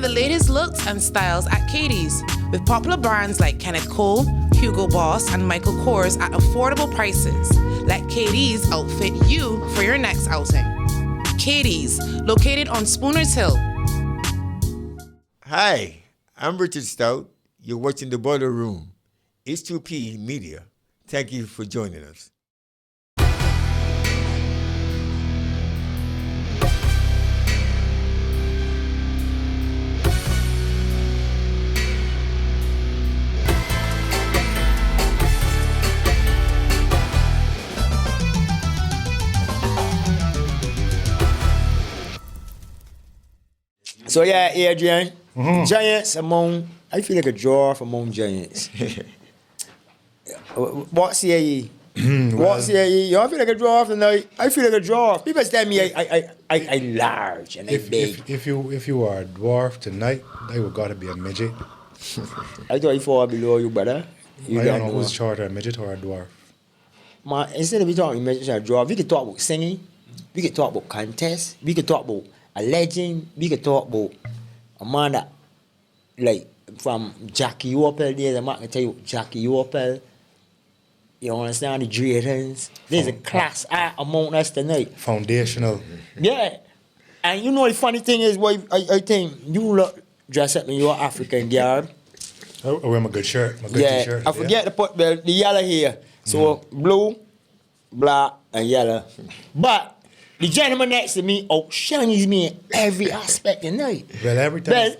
the latest looks and styles at Katie's, with popular brands like Kenneth Cole, Hugo Boss, and Michael Kors at affordable prices. Let Katie's outfit you for your next outing. Katie's, located on Spooners Hill. Hi, I'm Richard Stoute. You're watching The Boiler Room. It's 2P Media. Thank you for joining us. So yeah, Adrian, Giants among, I feel like a draw among Giants. What say ye? What say ye? You don't feel like a draw tonight? I feel like a draw. People tell me I large and I big. If you are a dwarf tonight, I would gotta be a midget. I thought you fall below you, brother. You I don't know who's shorter, a midget or a dwarf. Man, instead of we talking midget and dwarf, we could talk about singing, we could talk about contests, we could talk about a legend, we could talk about a man that, like, from Jackie Opel days, I'm not going to tell you Jackie Opel, you understand, the Draytons. There's a class act among us tonight. Foundational. Yeah. And you know the funny thing is, boy, I think you look dress up in your African garb. I wear my good shirt, my good t-shirt. I forget to put the yellow here. So blue, black, and yellow. But the gentleman next to me outshines me in every aspect of night. Well,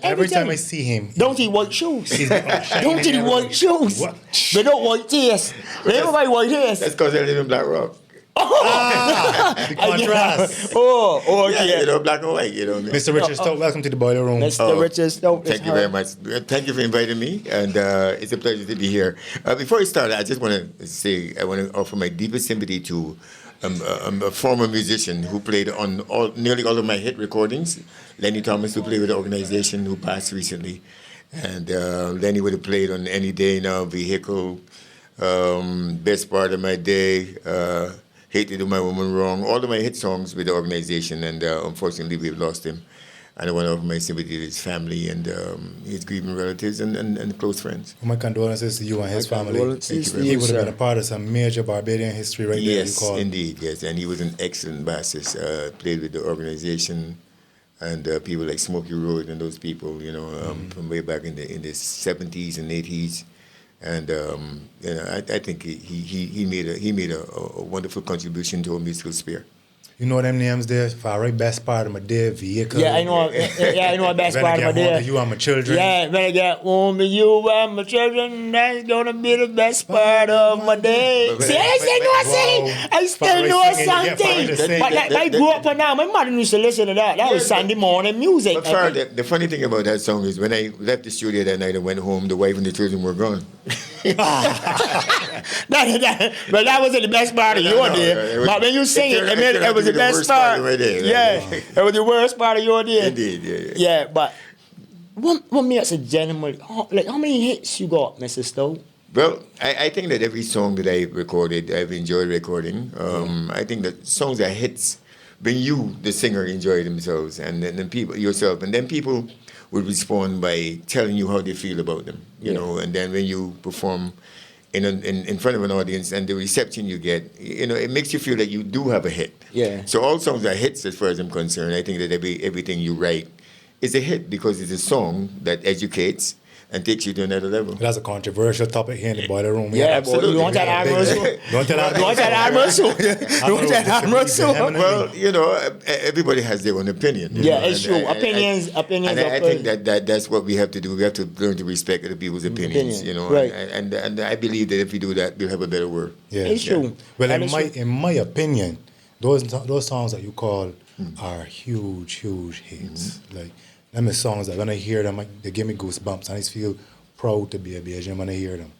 every time I see him, don't he white shoes? Don't he me white shoes? What? They don't white tears. They don't buy white tears. That's because they live in Black Rock. The contrast. Okay. Yeah, you know, black and white, you know. Mr. Richard Stoute, welcome to the Boiler Room. Mr. Richard Stoute. Thank you very much. Thank you for inviting me, and it's a pleasure to be here. Before I start, I just want to say I want to offer my deepest sympathy to a former musician who played on nearly all of my hit recordings, Lenny Thomas, who played with the organization, who passed recently. And Lenny would have played on Any Day Now, Vehicle, Best Part of My Day, Hate to Do My Woman Wrong, all of my hit songs with the organization. And unfortunately, we've lost him. And I want to offer my sympathy to his family and his grieving relatives and close friends. My condolences to you and his family. He would have been a part of some major Barbadian history right there. Yes, indeed, yes. And he was an excellent bassist, played with the organization and people like Smokey Road and those people, you know, from way back in the 70s and 80s. And you know, I think he made a wonderful contribution to our musical sphere. You know them names there? For right, Best Part of My Day, Vehicle. Yeah, I know. Yeah, I know. Best Part of My Day. You and My Children. Yeah, when I get home to you and my children, that's gonna be the best part of my day. See, I still know something. I still know something. But like, I grew up on now. My mother used to listen to that. That was Sunday morning music. But Farrah, the funny thing about that song is when I left the studio that night and went home, the wife and the children were gone. But that wasn't the best part of your day. But when you sing it was the best part. Yeah, it was the worst part of your day. Indeed, yeah. Yeah, but what makes a gentleman? Like, how many hits you got, Mr. Stoute? Well, I think that every song that I recorded, I've enjoyed recording. I think that songs are hits when you, the singer, enjoy themselves, and then people yourself, and then people would respond by telling you how they feel about them, you know. And then when you perform in front of an audience and the reception you get, you know, it makes you feel that you do have a hit. Yeah. So all songs are hits as far as I'm concerned. I think that everything you write is a hit because it's a song that educates and takes you to another level. That's a controversial topic here in the Boiler Room. Yeah, absolutely. You want that Admiral Sue? You want that Admiral Sue? Well, you know, everybody has their own opinion. Yeah, it's true. Opinions. And I think that's what we have to do. We have to learn to respect other people's opinions. You know, right. And I believe that if we do that, we'll have a better world. Yeah, it's true. Well, in my opinion, those songs that you call are huge hits. Like, them are songs that when I hear them, they give me goosebumps, and I just feel proud to be a Bajan when I hear them.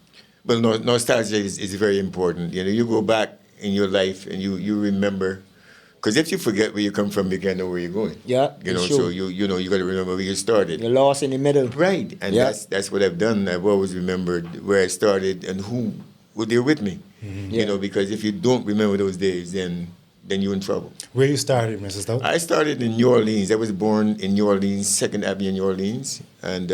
Well, nostalgia is very important. You know, you go back in your life and you remember, because if you forget where you come from, you can't know where you're going. Yeah, you know, sure. So you got to remember where you started. You're lost in the middle. Right, and that's what I've done. I've always remembered where I started and who were there with me. You know, because if you don't remember those days, then then you're in trouble. Where you started, Mrs. Stoute? I started in New Orleans. I was born in New Orleans, 2nd Avenue, New Orleans. And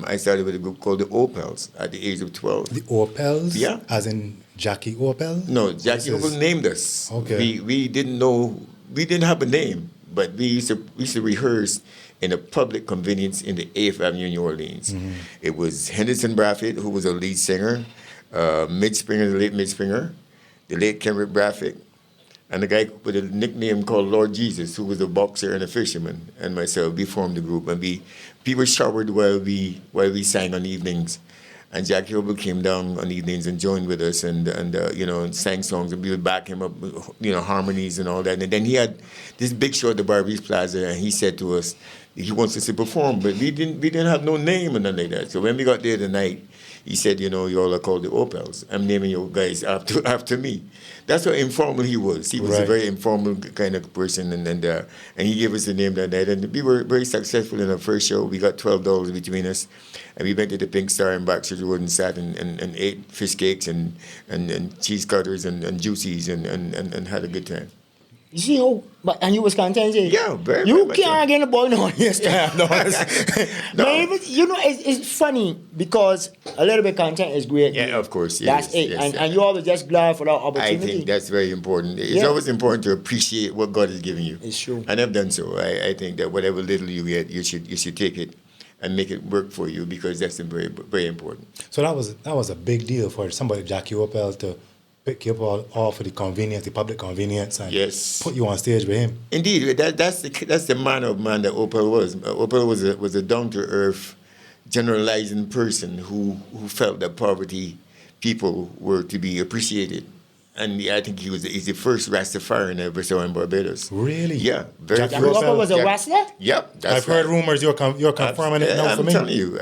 I started with a group called the Opels at the age of 12. The Opels? Yeah. As in Jackie Opel? No, Jackie Opel named us. Okay. We didn't know, we didn't have a name, but we used to rehearse in a public convenience in the 8th Avenue, New Orleans. Mm-hmm. It was Henderson Braffett, who was a lead singer, Mid Springer, the late Mid Springer, the late Kenrick Braffett, and a guy with a nickname called Lord Jesus, who was a boxer and a fisherman, and myself. We formed the group, and people showered while we sang on evenings. And Jackie Opel came down on evenings and joined with us, and sang songs, and we would back him up, harmonies and all that. And then he had this big show at the Barbados Plaza, and he said to us, he wants us to perform, but we didn't have no name or nothing like that. So when we got there the night, he said, you all are called the Opels. I'm naming you guys after me. That's how informal he was. He was a very informal kind of person, and he gave us the name that night. And we were very successful in our first show. We got $12 between us, and we went to the Pink Star in Baxter's Road and sat and ate fish cakes and cheese cutters and juices and had a good time. You see how, and you was content? Yeah, very You much can't get a boy no yes, no. No. It's funny because a little bit content is great. Yeah, of course. That's it. Yes, and you always just glad for that opportunity. I think that's very important. It's always important to appreciate what God has given you. It's true. And I've done so. I think that whatever little you get, you should take it and make it work for you, because that's very, very important. So that was a big deal for somebody, Jackie Opel, to pick you up all for the convenience, the public convenience, and put you on stage with him. Indeed, that's the manner of man that Opel was. Opel was a down to earth, generalizing person who felt that poverty people were to be appreciated. And I think he's the first Rastafarian I ever saw in Barbados. Really? Yeah. Very Jackie first. Opel was a Rasta? Yep. I've heard rumors you're confirming it now for me. I'm telling you,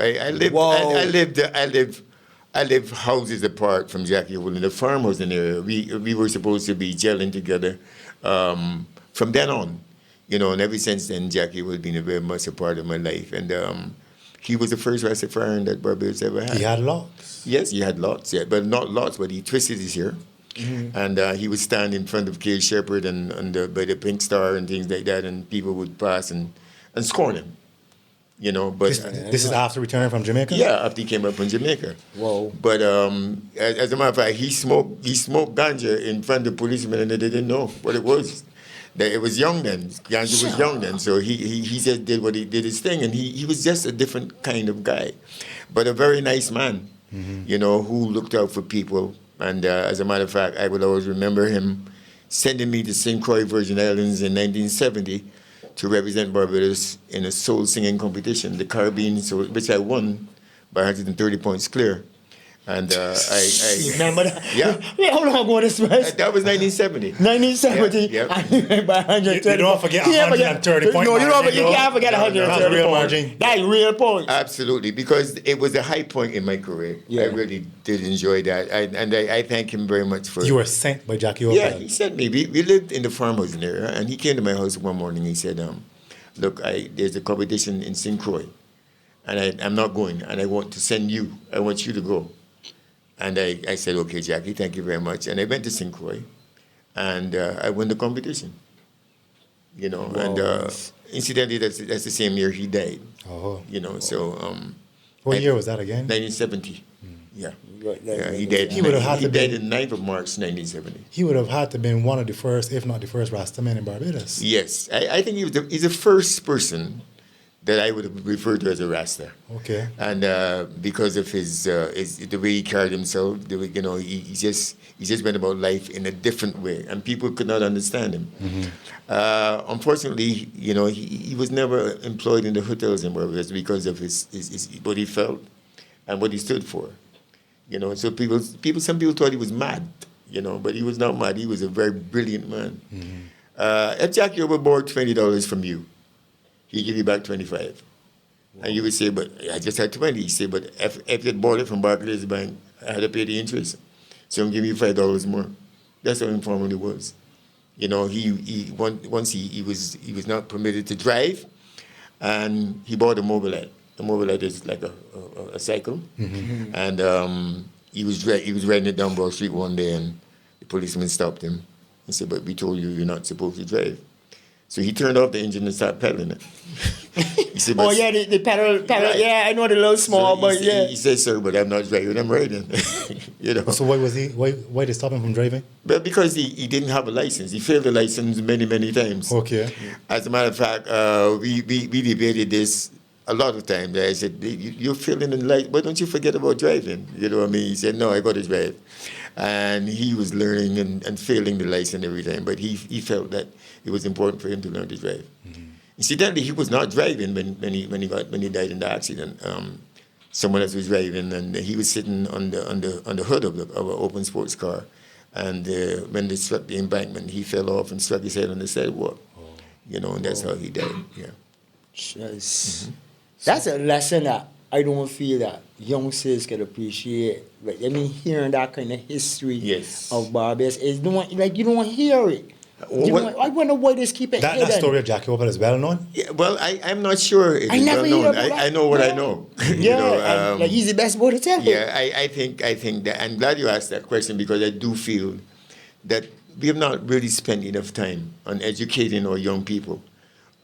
I lived houses apart from Jackie Opel in the farmhouse in the area. We were supposed to be gelling together from then on, and ever since then, Jackie has been very much a part of my life. And he was the first Rastafarian that Barbados ever had. He had locks? Yes, he had lots, but not lots, but he twisted his hair. Mm-hmm. And he would stand in front of K. Shepherd and by the Pink Star and things like that, and people would pass and scorn him. But this is after returning from Jamaica? Yeah, after he came up from Jamaica. Whoa. But as a matter of fact, he smoked ganja in front of policemen, and they didn't know what it was. That it was young then. Ganja was young then, so he just did his thing, and he was just a different kind of guy, but a very nice man, who looked out for people. And as a matter of fact, I would always remember him sending me to St. Croix, Virgin Islands in 1970 to represent Barbados in a soul singing competition, the Caribbean, which I won by 130 points clear. And I remember that? Yeah. Wait, how long ago this was? That was 1970. 1970. Yeah. By 130. You don't forget 130 points. No, you can't forget 130 real points. margin. That's real points. Absolutely, because it was a high point in my career. Yeah. I really did enjoy that. I thank him very much for it. You were sent by Jackie Opel? Yeah, he sent me. We lived in the farmhouse in there, and he came to my house one morning. He said, look, there's a competition in St. Croix, and I'm not going, and I want to send you. I want you to go. And I said, okay, Jackie, thank you very much. And I went to St. Croix, and I won the competition. Wow. And incidentally, that's the same year he died. Oh. So... what year was that again? 1970. Yeah. He died. He would have had he to died be, in 9th of March, 1970. He would have had to have been one of the first, if not the first, Rastaman in Barbados. Yes. I think he's the first person that I would have referred to as a Rasta. Okay. And because of his the way he carried himself, the way, he just went about life in a different way, and people could not understand him. Mm-hmm. Unfortunately, he was never employed in the hotels in Barbados because of his what he felt and what he stood for. So some people thought he was mad, but he was not mad. He was a very brilliant man. Mm-hmm. If Jackie overboard $20 from you, he give you back 25. Wow. And you would say, but I just had 20. He said, but if you bought it from Barclays Bank, I had to pay the interest. So I'm giving you $5 more. That's how informal he was. Once he was not permitted to drive, and he bought a Mobilite. A Mobilite is like a cycle. Mm-hmm. And he was riding it down Broad Street one day, and the policeman stopped him. He said, but we told you you're not supposed to drive. So he turned off the engine and started pedaling it. He said, Oh yeah, the pedal. Right. Yeah, I know the little small, so but yeah. He said, sir, but I'm not driving, I'm riding. You know. So why they stop him from driving? But because he didn't have a license. He failed the license many, many times. Okay. As a matter of fact, we debated this a lot of times. I said, you're failing in life, why don't you forget about driving? You know what I mean? He said, no, I got to drive. And he was learning and failing the license every time. But he felt that it was important for him to learn to drive. Mm-hmm. Incidentally, he was not driving when he died in the accident. Someone else was driving, and he was sitting on the hood of an open sports car. And when they struck the embankment, he fell off and struck his head on the sidewalk. Oh. You know, and that's how he died. Yeah. Just, that's a lesson that I don't feel that youngsters can appreciate. Like, I mean, hearing that kind of history of Barbados is you don't hear it. I wonder why they keep it hidden. That story of Jackie Opal is well known? Yeah, well, I'm not sure it is never well known. hear about I know what I know. Yeah, you know, like he's the best boy to tell. Yeah, I think that I'm glad you asked that question, because I do feel that we have not really spent enough time on educating our young people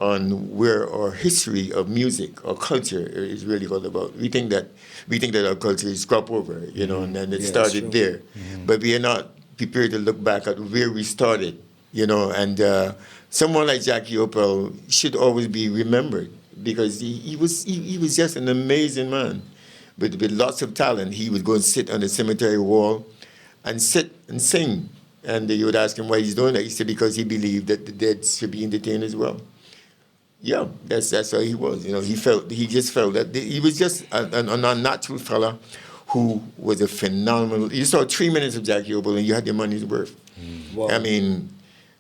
on where our history of music or culture is really all about. We think that our culture is crop over, you know, and it started there. Mm-hmm. But we are not prepared to look back at where we started, you know, and someone like Jackie Opal should always be remembered, because he was just an amazing man with lots of talent. He would go and sit on the cemetery wall and sit and sing. And you would ask him why he's doing that. He said because he believed that the dead should be entertained as well. Yeah, that's how he was. You know, he just felt that he was just an unnatural fella who was a phenomenal. You saw 3 minutes of Jackie Opal and you had your money's worth. Wow. I mean,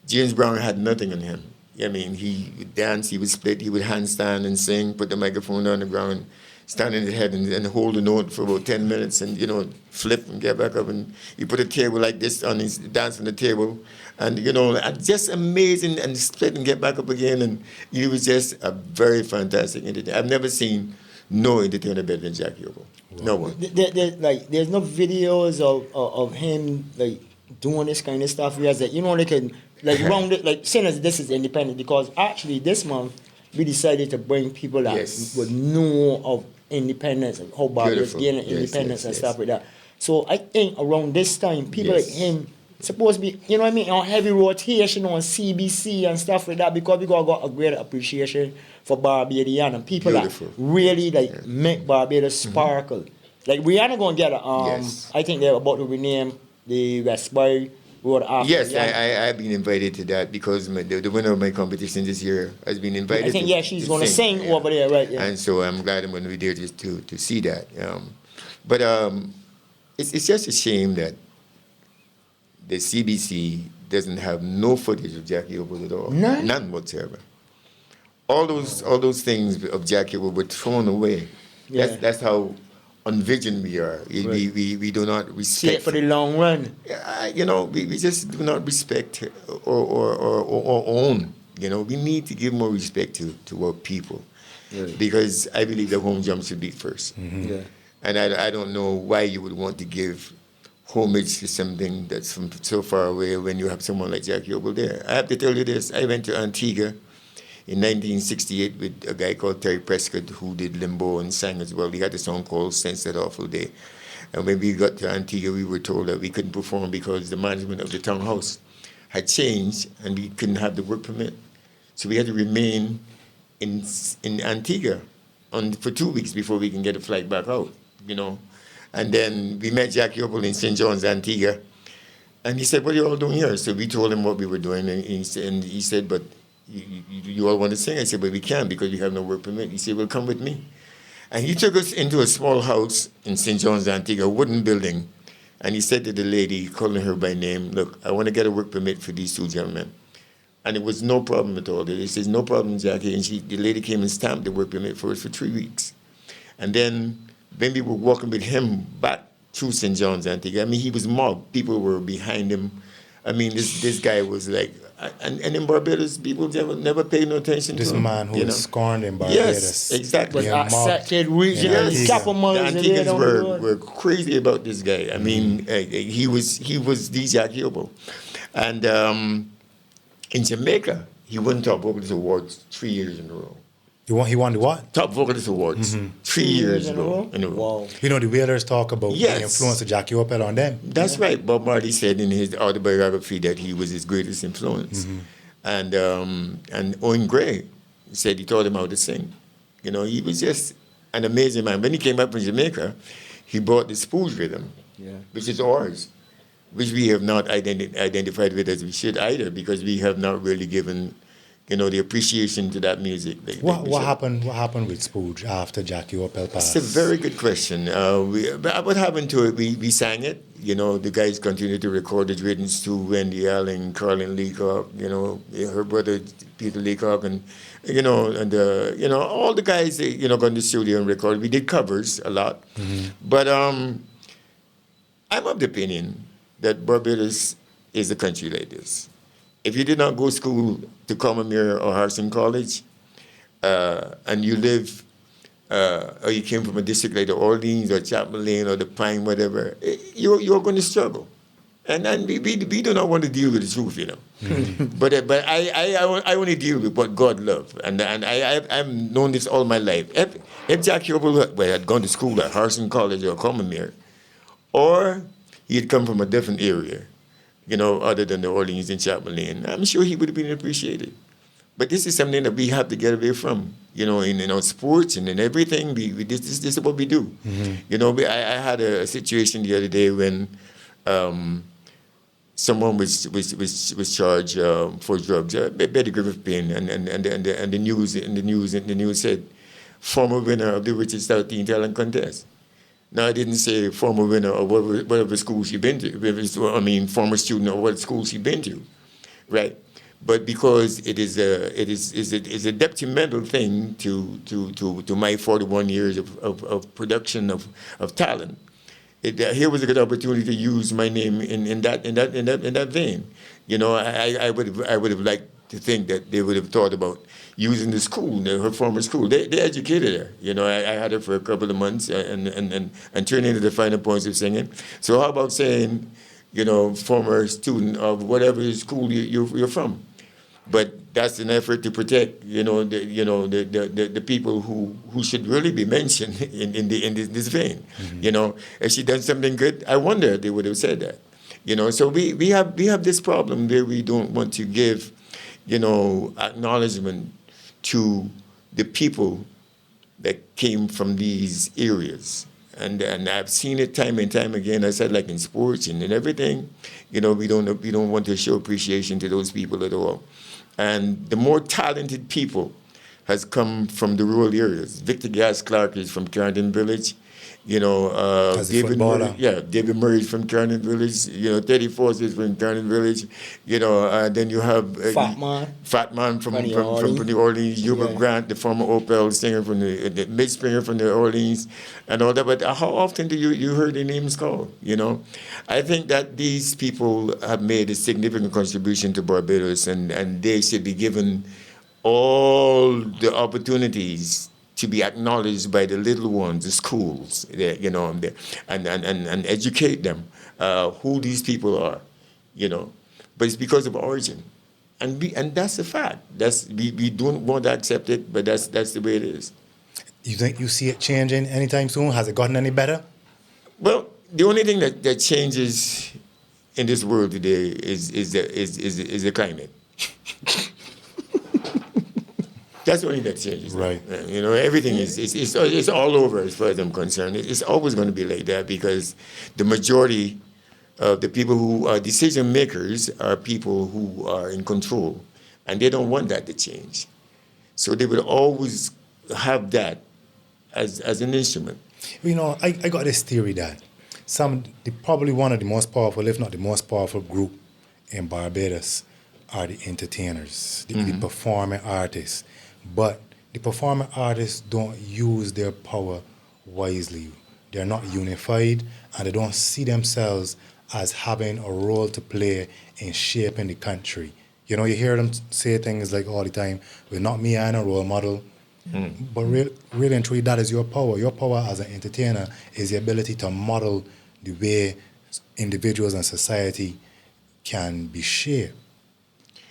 James Brown had nothing on him. I mean, he would dance, he would split, he would handstand and sing, put the microphone on the ground, stand on his head and hold a note for about 10 minutes and, you know, flip and get back up. And he put a table like this on his dance on the table. And, you know, just amazing, and split and get back up again. And he was just a very fantastic entertainer. I've never seen no entertainer better than Jackie Opal. Wow. No one. There's no videos of him, like, doing this kind of stuff. He has that, you know, they can, like, round it, like, saying as this is independent, because actually this month we decided to bring people that would know of independence and how Barbados gaining independence and stuff like that. So I think around this time, people like him supposed to be, you know what I mean, on heavy rotation on CBC and stuff like that, because we got a great appreciation for Barbadian and people that really like make Barbados sparkle. Like Rihanna gonna get a I think they're about to rename the Westbury Road after. Yes, I've been invited to that, because the winner of my competition this year has been invited. I think she's gonna sing over there, right? Yeah. And so I'm glad I'm gonna be there just to see that. But it's just a shame that the CBC doesn't have no footage of Jackie Opal at all. None whatsoever. All those things of Jackie Opal were thrown away. Yeah. That's how unvisioned we are. We do not respect. See it for the long run. You know, we just do not respect or own. You know, we need to give more respect to our people. Right. Because I believe the home jump should be first. Mm-hmm. Yeah. And I don't know why you would want to give homage to something that's from so far away when you have someone like Jackie Opal there. I have to tell you this. I went to Antigua in 1968 with a guy called Terry Prescott, who did limbo and sang as well. He had a song called Since That Awful Day. And when we got to Antigua, we were told that we couldn't perform because the management of the townhouse had changed and we couldn't have the work permit. So we had to remain in Antigua for 2 weeks before we can get a flight back out, you know. And then we met Jackie Opal in St. John's, Antigua. And he said, what are you all doing here? So we told him what we were doing. And he said, but you all want to sing? I said, but we can't because we have no work permit. He said, well, come with me. And he took us into a small house in St. John's, Antigua, a wooden building. And he said to the lady, calling her by name, look, I want to get a work permit for these two gentlemen. And it was no problem at all. He says, no problem, Jackie. And the lady came and stamped the work permit for us for 3 weeks. And then when we were walking with him back through St. John's, Antigua, I mean, he was mobbed. People were behind him. I mean, this guy was like, and in Barbados, people never paid no attention to him. This man who was scorned in Barbados. Yes, exactly. Was accepted regionally. The Antiguans were crazy about this guy. I mean, he was the Jackie Opal. And in Jamaica, he won Top Vocalist Awards 3 years in a row. He won the what? Top Vocalist Awards 3 years in a row. Wow. You know, the Wailers talk about the influence of Jackie Opel on them. That's right. Bob Marley said in his autobiography that he was his greatest influence. And Owen Gray said he taught him how to sing. You know, he was just an amazing man. When he came up from Jamaica, he brought the spooge with him, which is ours, which we have not identified with as we should either, because we have not really given, you know, the appreciation to that music. What happened with Spooge after Jackie Opel passed? It's a very good question. What happened to it? We sang it. You know, the guys continued to record it, written to Wendy Allen, Carlin Leacock, you know, her brother Peter Leacock, and you know, all the guys, you know, got in the studio and recorded. We did covers a lot, but I'm of the opinion that Barbados is a country like this. If you did not go to school to Commonwealth or Harrison College, and you live, or you came from a district like the Orleans or Chapman Lane or the Pine, whatever, you're going to struggle. And we do not want to deal with the truth, you know. But I only deal with what God loves. And I've known this all my life. If Jackie Opel had gone to school at Harrison College or Commonwealth, or he had come from a different area, you know, other than the Orleans and Chapman Lane, I'm sure he would have been appreciated. But this is something that we have to get away from, you know, in our sports and in everything. This is what we do. You know, I had a situation the other day when someone was charged for drugs, Betty Griffith Payne, and the news said former winner of the Richard Stoute Teen Talent Contest. Now, I didn't say former winner of whatever school she been to. I mean, former student of what school she been to, right? But because it is a detrimental thing to my 41 years of production of talent. Here was a good opportunity to use my name in that vein. You know, I would have liked to think that they would have thought about using the school, her former school. They educated her. You know, I had her for a couple of months and turned into the finer points of singing. So how about saying, you know, former student of whatever school you're from? But that's an effort to protect, the people who should really be mentioned in this vein. You know, if she done something good, I wonder if they would have said that. You know, so we have this problem where we don't want to give, you know, acknowledgement to the people that came from these areas. And I've seen it time and time again. I said, like in sports and in everything, you know, we don't want to show appreciation to those people at all. And the more talented people has come from the rural areas. Victor Gas Clark is from Carrington Village. You know, David Murray is from Carrington Village. You know, Teddy Force is from Carrington Village. You know, then you have Fat Man from New Orleans. Hubert Grant, the former Opel singer from the mid-springer from the Orleans, and all that. But how often do you hear their names called? You know, I think that these people have made a significant contribution to Barbados, and they should be given all the opportunities to be acknowledged by the little ones, the schools, you know, and educate them who these people are, you know. But it's because of origin, and that's a fact. We don't want to accept it, but that's the way it is. You think you see it changing anytime soon? Has it gotten any better? Well, the only thing that changes in this world today is the climate. That's the only thing that changes. Right. You know, everything is all over as far as I'm concerned. It's always going to be like that because the majority of the people who are decision makers are people who are in control, and they don't want that to change. So they will always have that as an instrument. You know, I got this theory that probably one of the most powerful, if not the most powerful group in Barbados are the entertainers, the performing artists. But the performing artists don't use their power wisely. They're not unified, and they don't see themselves as having a role to play in shaping the country. You know, you hear them say things like all the time, well, not me, I'm a role model. But really and truly, that is your power. Your power as an entertainer is the ability to model the way individuals and society can be shaped.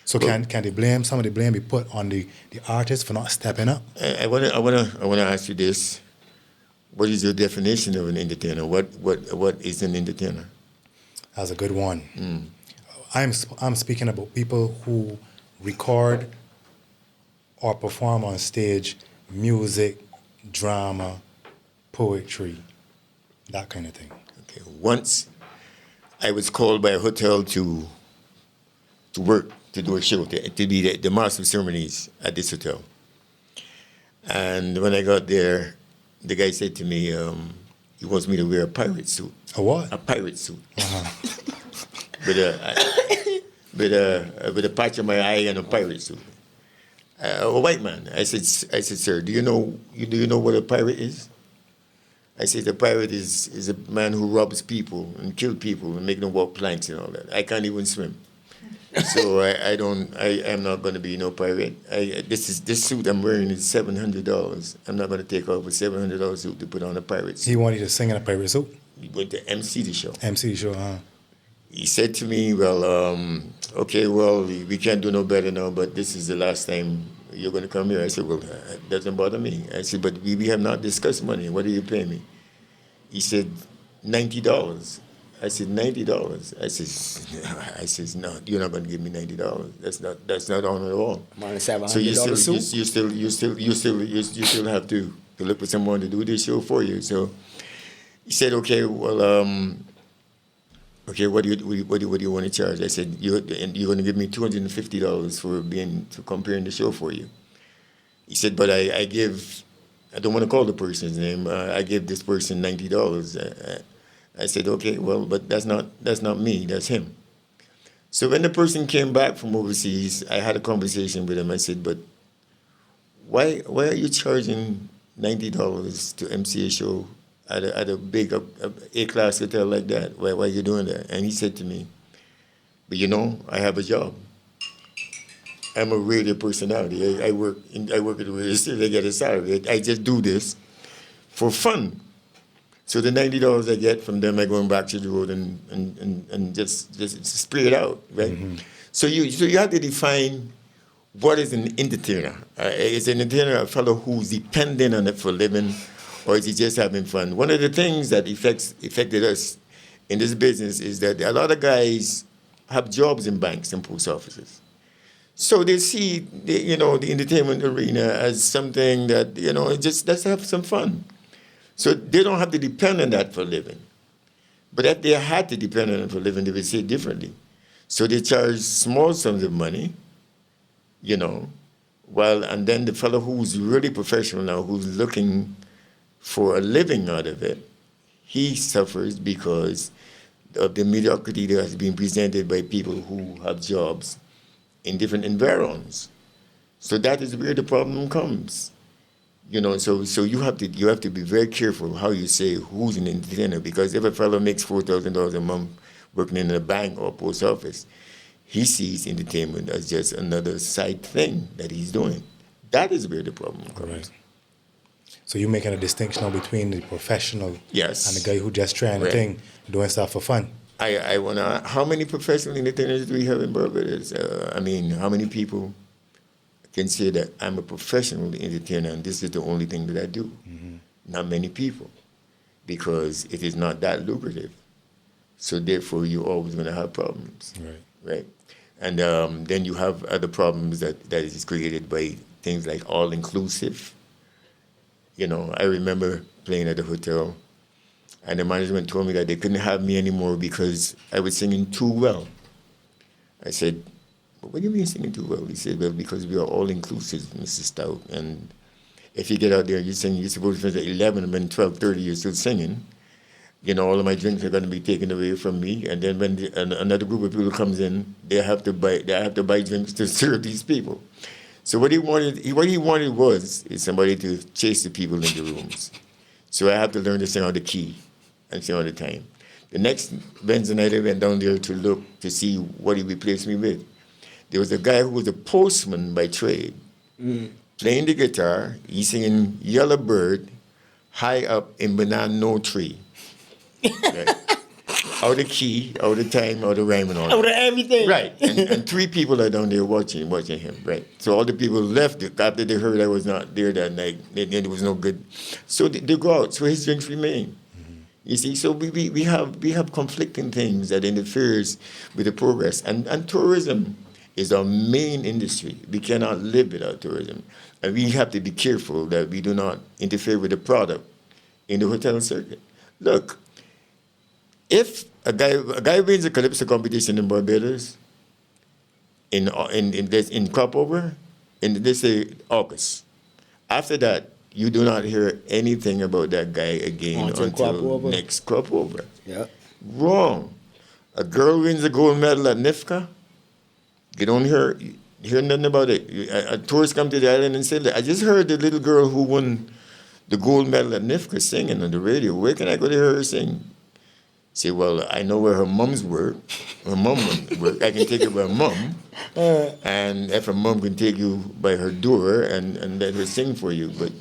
So can the blame, some of the blame be put on the artist for not stepping up? I wanna ask you this. What is your definition of an entertainer? What is an entertainer? That's a good one. I'm speaking about people who record or perform on stage music, drama, poetry, that kind of thing. Okay. Once I was called by a hotel to work, to do a show, to be the master of ceremonies at this hotel. And when I got there, the guy said to me, he wants me to wear a pirate suit. A what? A pirate suit. with a patch on my eye and a pirate suit. A white man. I said, sir, do you know what a pirate is? I said, a pirate is a man who robs people and kills people and make them walk planks and all that. I can't even swim. So I am not going to be no pirate. This suit I'm wearing is $700. I'm not going to take off a $700 suit to put on a pirate suit. He wanted you to sing in a pirate suit? He went to MC the show. MC the show, He said to me, well, okay, well, we can't do no better now, but this is the last time you're going to come here. I said, well, that doesn't bother me. I said, but we have not discussed money. What do you pay me? He said, $90. I said, $90. I said, no, you're not going to give me $90. That's not on at all. So you still have to look for someone to do this show for you. So he said, okay, well, okay, what do you want to charge? I said, you're going to give me $250 for comparing the show for you. He said, but I don't want to call the person's name. I give this person $90. I said, okay, well, but that's not me, that's him. So when the person came back from overseas, I had a conversation with him. I said, but why are you charging $90 to MC a show at a big A-class hotel like that? Why are you doing that? And he said to me, but I have a job. I'm a radio personality. I work at the radio station. I get a salary. I just do this for fun. So the $90 I get from them, I go back to the road and just spray it out, right? Mm-hmm. So you have to define what is an entertainer. Is an entertainer a fellow who's dependent on it for a living, or is he just having fun? One of the things that affected us in this business is that a lot of guys have jobs in banks and post offices. So they see the entertainment arena as something that just let's have some fun. So they don't have to depend on that for a living. But if they had to depend on it for a living, they would say it differently. So they charge small sums of money, and then the fellow who's really professional now, who's looking for a living out of it, he suffers because of the mediocrity that has been presented by people who have jobs in different environs. So that is where the problem comes. So you have to be very careful how you say who's an entertainer, because if a fellow makes $4,000 a month working in a bank or post office, he sees entertainment as just another side thing that he's doing. That is where the problem comes. Right. So you're making a distinction between the professional yes. and the guy who just trying the thing, doing stuff for fun. I want to, how many professional entertainers do we have in Barbados? How many people can say that I'm a professional entertainer and this is the only thing that I do? Mm-hmm. Not many people, because it is not that lucrative. So therefore, you're always going to have problems. Right? And then you have other problems that is created by things like all-inclusive. I remember playing at the hotel, and the management told me that they couldn't have me anymore because I was singing too well. I said, what do you mean singing too well? He said, well, because we are all-inclusive, Mr. Stoute, and if you get out there and you sing, you're supposed to finish at 11, and then 12:30 you're still singing. All of my drinks are going to be taken away from me, and then when another group of people comes in, they have to buy drinks to serve these people. So what he wanted was somebody to chase the people in the rooms. So I have to learn to sing on the key and sing all the time. The next Wednesday night I went down there to look to see what he replaced me with. There was a guy who was a postman by trade, playing the guitar. He's singing Yellow Bird, High Up in Banana Tree. Right? out of key, out of time, out of rhyme and all Out of that. everything. Right. And 3 people are down there watching him, right? So all the people left after they heard I was not there that night, and it was no good. So they go out. So his drinks remain. You see, so we have conflicting things that interferes with the progress. And tourism is our main industry. We cannot live without tourism. And we have to be careful that we do not interfere with the product in the hotel circuit. Look, if a guy wins a calypso competition in Barbados in crop over, in let's say August, after that you do not hear anything about that guy again until next crop over. Yeah. Wrong. A girl wins a gold medal at NIFCA, you don't hear nothing about it. A tourist come to the island and say, I just heard the little girl who won the gold medal at NIFCA singing on the radio. Where can I go to hear her sing? Say, well, I know where her mom's work. Her mom work. I can take her by her mom. And if her mom can take you by her door and let her sing for you. But,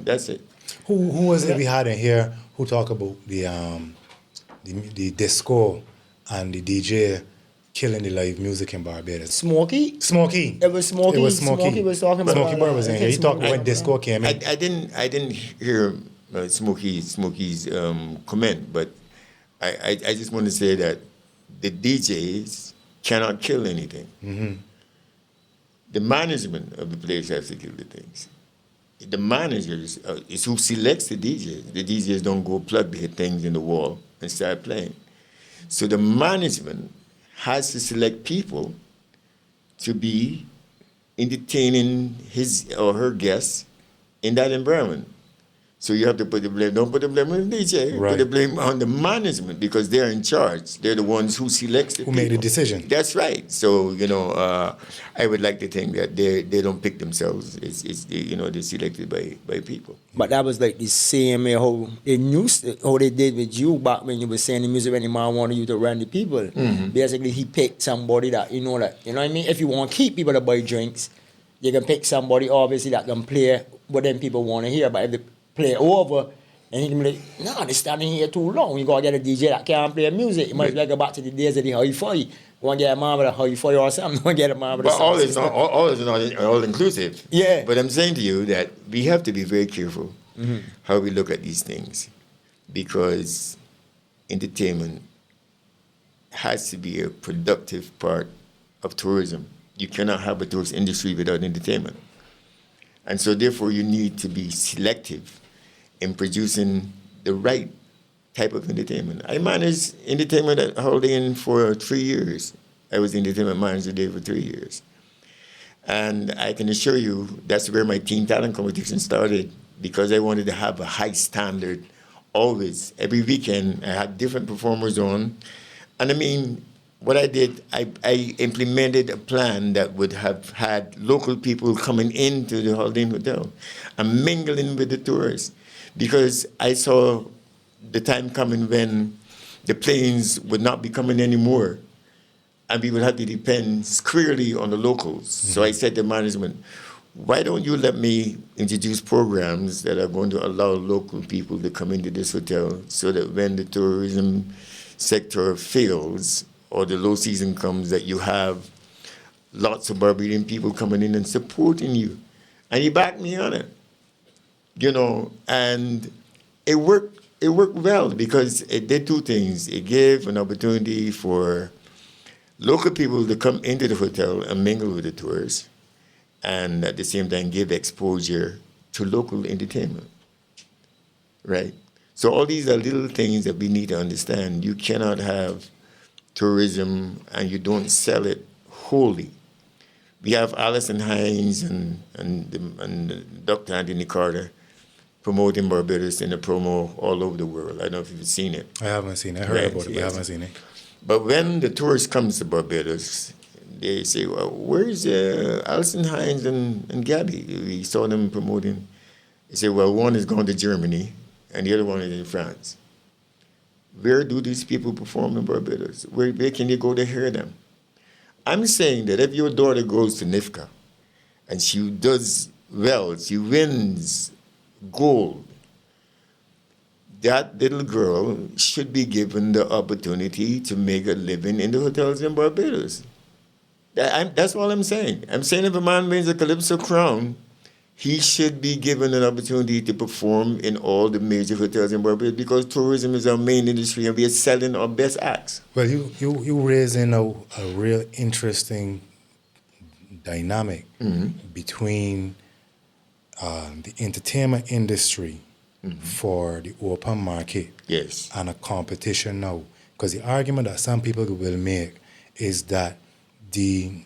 that's it. Who was it we had in here who talk about the disco and the DJ killing the live music in Barbados? Smokey. It was Smokey. Smokey was talking about. Smokey Bird was in here. He talked about when disco came in. I didn't hear Smokey's comment, but I just want to say that the DJs cannot kill anything. Mm-hmm. The management of the place has to kill the things. The managers is who selects the DJs. The DJs don't go plug the things in the wall and start playing. So the management has to select people to be entertaining his or her guests in that environment. So you have to put the blame, don't put the blame on the DJ, right. Put the blame on the management because they're in charge. They're the ones who selects the people. Made the decision. That's right. So, I would like to think that they don't pick themselves. It's they're selected by people. But that was like the same how they did with you back when you were saying the music when the man wanted you to run the people. Mm-hmm. Basically, he picked somebody that, you know what I mean? If you want to keep people to buy drinks, you can pick somebody, obviously, that can play what them people want to hear. But if they play over, and he can be like, nah, they're standing here too long. You got to get a DJ that can't play music. You might as well go back to the days of the hi-fi. Go and get a man with a hi-fi or something. Go and get a man with a But all is not all inclusive. Yeah. But I'm saying to you that we have to be very careful how we look at these things, because entertainment has to be a productive part of tourism. You cannot have a tourist industry without entertainment. And so therefore you need to be selective in producing the right type of entertainment. I managed entertainment at Holiday Inn for 3 years. I was the entertainment manager there for 3 years. And I can assure you that's where my teen talent competition started, because I wanted to have a high standard always. Every weekend I had different performers on. And I mean, what I did, I implemented a plan that would have had local people coming into the Holiday Inn Hotel and mingling with the tourists, because I saw the time coming when the planes would not be coming anymore and we would have to depend squarely on the locals. Mm-hmm. So I said to management, why don't you let me introduce programs that are going to allow local people to come into this hotel, so that when the tourism sector fails or the low season comes, that you have lots of Barbadian people coming in and supporting you. And he backed me on it, and it worked well, because it did two things. It gave an opportunity for local people to come into the hotel and mingle with the tourists, and at the same time give exposure to local entertainment, right? So all these are little things that we need to understand. You cannot have tourism and you don't sell it wholly. We have Alison Hines and Dr. Anthony Carter promoting Barbados in a promo all over the world. I don't know if you've seen it. I haven't seen it. I heard about it, but I haven't seen it. But when the tourist comes to Barbados, they say, well, where's Alison Hines and Gabby? We saw them promoting. They say, well, one is going to Germany and the other one is in France. Where do these people perform in Barbados? Where can you go to hear them? I'm saying that if your daughter goes to NIFCA and she does well, she wins gold, that little girl should be given the opportunity to make a living in the hotels in Barbados. That's all I'm saying. I'm saying if a man wins a Calypso crown, he should be given an opportunity to perform in all the major hotels in Barbados because tourism is our main industry and we are selling our best acts. Well, you raising a real interesting dynamic between the entertainment industry for the open market Yes. and a competition now. Because the argument that some people will make is that the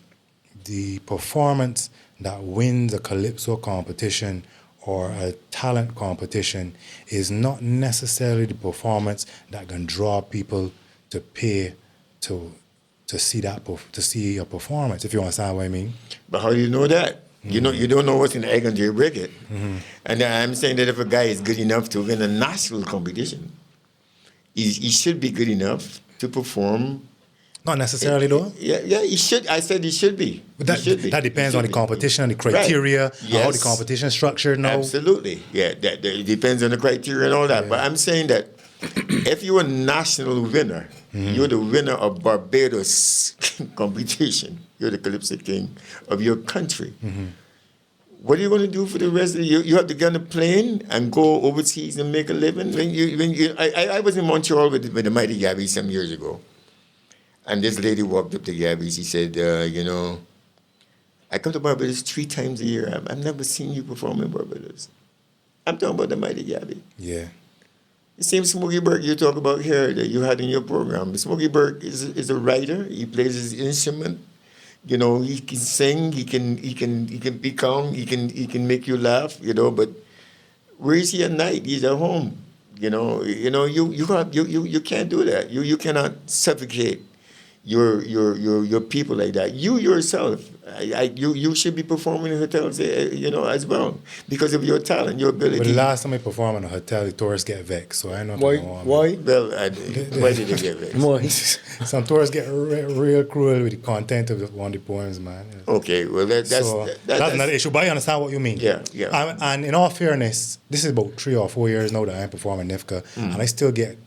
performance that wins a Calypso competition or a talent competition is not necessarily the performance that can draw people to pay to see a performance, if you understand what I mean. But how do you know that? You don't know what's in the egg until you break it. And I'm saying that if a guy is good enough to win a national competition, he should be good enough to perform. Not necessarily, though. Yeah, he should. I said he should be. But that depends on the competition and the criteria, Right. and how the competition is structured now. Absolutely. Yeah, that it depends on the criteria and all that. Yeah. But I'm saying that if you're a national winner, you're the winner of Barbados competition. You're the Calypso king of your country. What are you going to do for the rest of you? You have to get on a plane and go overseas and make a living. I was in Montreal with the mighty Gabby some years ago. And this lady walked up to Gabby. She said, I come to Barbados 3 times a year. I've never seen you perform in Barbados. I'm talking about the mighty Gabby. Yeah. The same Smokey Burke you talk about here that you had in your program. Smokey Burke is a writer. He plays his instrument. He can sing. He can be calm. He can make you laugh. But where is he at night? He's at home. You can't do that. You cannot suffocate your people like that. You yourself, you should be performing in hotels, as well, because of your talent, your ability. But the last time I performed in a hotel, the tourists get vexed, so I know. Why? Well, why did they get vexed? Why? Some tourists get real cruel with the content of one of the poems, man. Okay, well that's another issue. But I understand what you mean. Yeah. And in all fairness, this is about 3 or 4 years now that I'm performing NIFCA, and I still get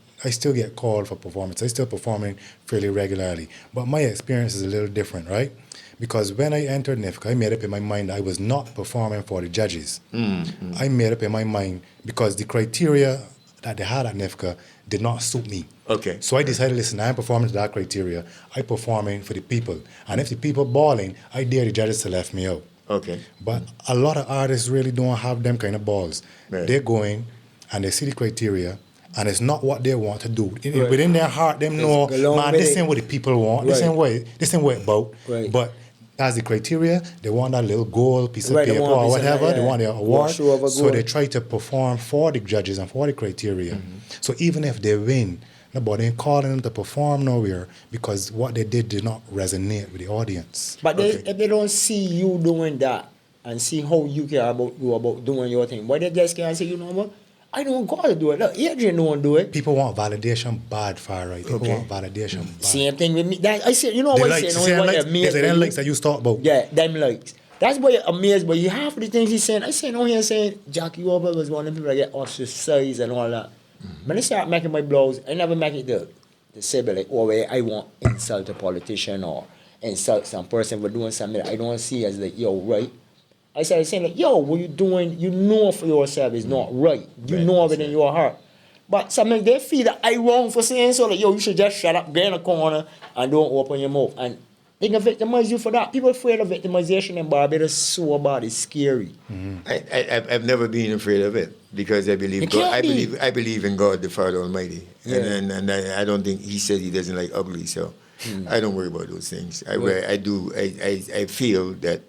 called for performance. I still performing fairly regularly. But my experience is a little different, right? Because when I entered NIFCA, I made up in my mind I was not performing for the judges. I made up in my mind because the criteria that they had at NIFCA did not suit me. Okay. So I decided, listen, I'm performing to that criteria. I'm performing for the people. And if the people balling, I dare the judges to left me out. Okay. But a lot of artists really don't have them kind of balls. Right. They're going and they see the criteria, and it's not what they want to do. Within their heart, them know, man, this ain't what the people want. Right. This ain't what it's about. Right. But that's the criteria. They want that little gold piece of paper or whatever. They want their award. So they try to perform for the judges and for the criteria. So even if they win, nobody ain't calling them to perform nowhere because what they did not resonate with the audience. But if they don't see you doing that and see how you care about doing your thing, why they just can't say, you know what? I don't got to do it. Look, Adrian don't do it. People want validation bad, far right. People want validation bad. Same thing with me. I said, you know what I'm saying? There's them likes that you talk about. Yeah, them likes. That's why you're amazed. But you half of the things he's saying. I say, no, he's saying, Jackie Ober was one of the people that get ostracized and all that. When I start making my blogs, I never make it to say, like, I won't insult a politician or insult some person for doing something that I don't see as like, right? I started saying, like, what you doing, you know for yourself is not right. You know of it in your heart. But sometimes they feel that I wrong for saying so, like, you should just shut up, get in a corner, and don't open your mouth. And they can victimize you for that. People afraid of victimization in Barbados so bad, it's scary. I've never been afraid of it because I believe God. I believe in God, the Father Almighty, and I don't think He says He doesn't like ugly, so I don't worry about those things. I feel that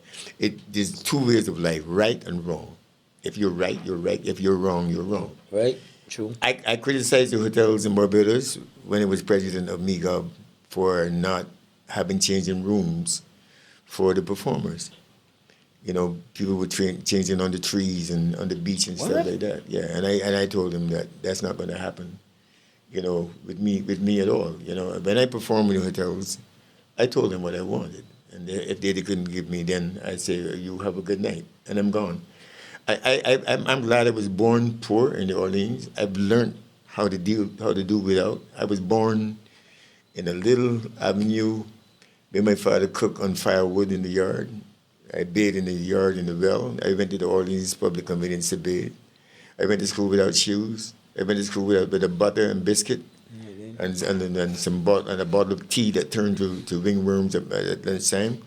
there's 2 ways of life: right and wrong. If you're right, you're right. If you're wrong, you're wrong. Right. True. I criticized the hotels in Barbados when it was president of MIGOB for not having changing rooms for the performers. People were changing on the trees and on the beach and stuff like that. Yeah, and I told them that that's not going to happen. With me at all. When I perform in the hotels, I told them what I wanted, and if they couldn't give me, then I say, "You have a good night," and I'm gone. I'm glad I was born poor in New Orleans. I've learned how to do without. I was born in a little avenue where my father cooked on firewood in the yard. I bathed in the yard in the well. I went to the Orleans Public Convenience to bathe. I went to school without shoes. I went to school with a butter and biscuit, and a bottle of tea that turned to ringworms at that time.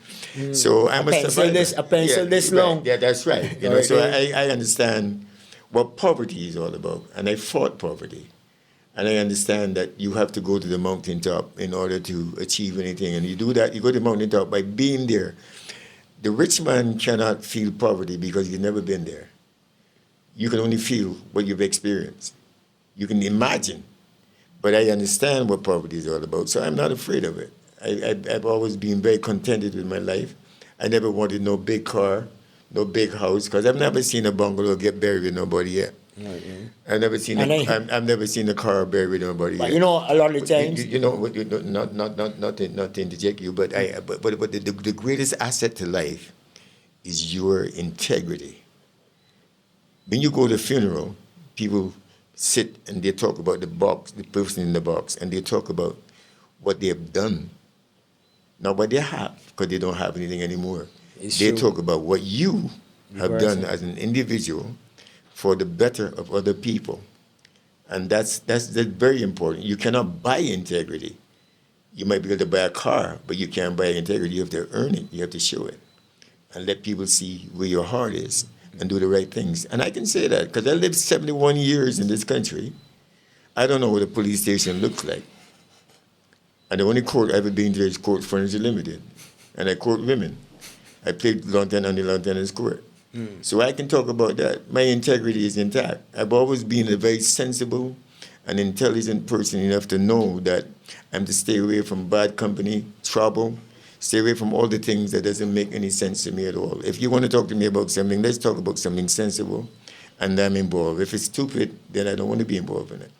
So I'm a pencil this long. Yeah, that's right. You know, so I understand what poverty is all about, and I fought poverty, and I understand that you have to go to the mountaintop in order to achieve anything, and you do that. You go to the mountaintop by being there. The rich man cannot feel poverty because he's never been there. You can only feel what you've experienced. You can imagine, but I understand what poverty is all about, so I'm not afraid of it. I've always been very contented with my life. I never wanted no big car, no big house, because I've never seen a bungalow get buried with nobody yet. I've never seen I've never seen a car buried with nobody yet. But you know, a lot of the times, not to interject you, but the greatest asset to life is your integrity. When you go to a funeral, people sit and they talk about the person in the box, and they talk about what they have done, not what they have, because they don't have anything anymore. They talk about what you have done as an individual for the better of other people, and that's very important. You cannot buy integrity. You might be able to buy a car, but you can't buy integrity. You have to earn it. You have to show it, and let people see where your heart is, and do the right things. And I can say that because I lived 71 years in this country. I don't know what a police station looks like. And the only court I've ever been to is Court Furniture Limited. And I court women. I played lawn tennis on the lawn tennis court. So I can talk about that. My integrity is intact. I've always been a very sensible and intelligent person enough to know that I'm to stay away from bad company, trouble, stay away from all the things that doesn't make any sense to me at all. If you want to talk to me about something, let's talk about something sensible, and I'm involved. If it's stupid, then I don't want to be involved in it.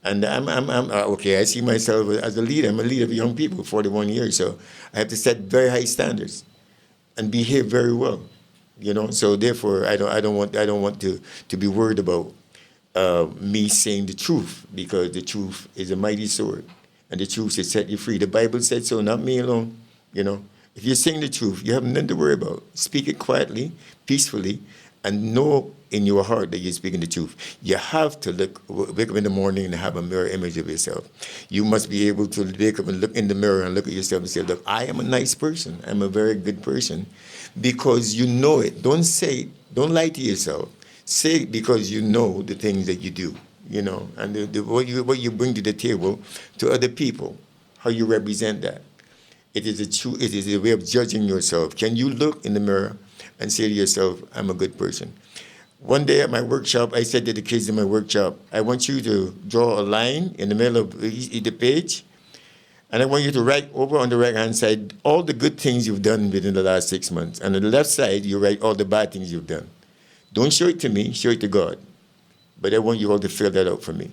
And I'm okay. I see myself as a leader. I'm a leader of young people, 41 years. So I have to set very high standards, and behave very well. You know. So therefore, I don't want to be worried about me saying the truth, because the truth is a mighty sword, and the truth should set you free. The Bible said so, not me alone. You know, if you're saying the truth, you have nothing to worry about. Speak it quietly, peacefully, and know in your heart that you're speaking the truth. You have to wake up in the morning and have a mirror image of yourself. You must be able to wake up and look in the mirror and look at yourself and say, look, I am a nice person. I'm a very good person, because you know it. Don't say it. Don't lie to yourself. Say it because you know the things that you do, you know, and what you bring to the table to other people, how you represent that. It is a way of judging yourself. Can you look in the mirror and say to yourself, I'm a good person? One day at my workshop, I said to the kids in my workshop, I want you to draw a line in the middle of the page, and I want you to write over on the right-hand side all the good things you've done within the last 6 months. And on the left side, you write all the bad things you've done. Don't show it to me, show it to God. But I want you all to fill that out for me.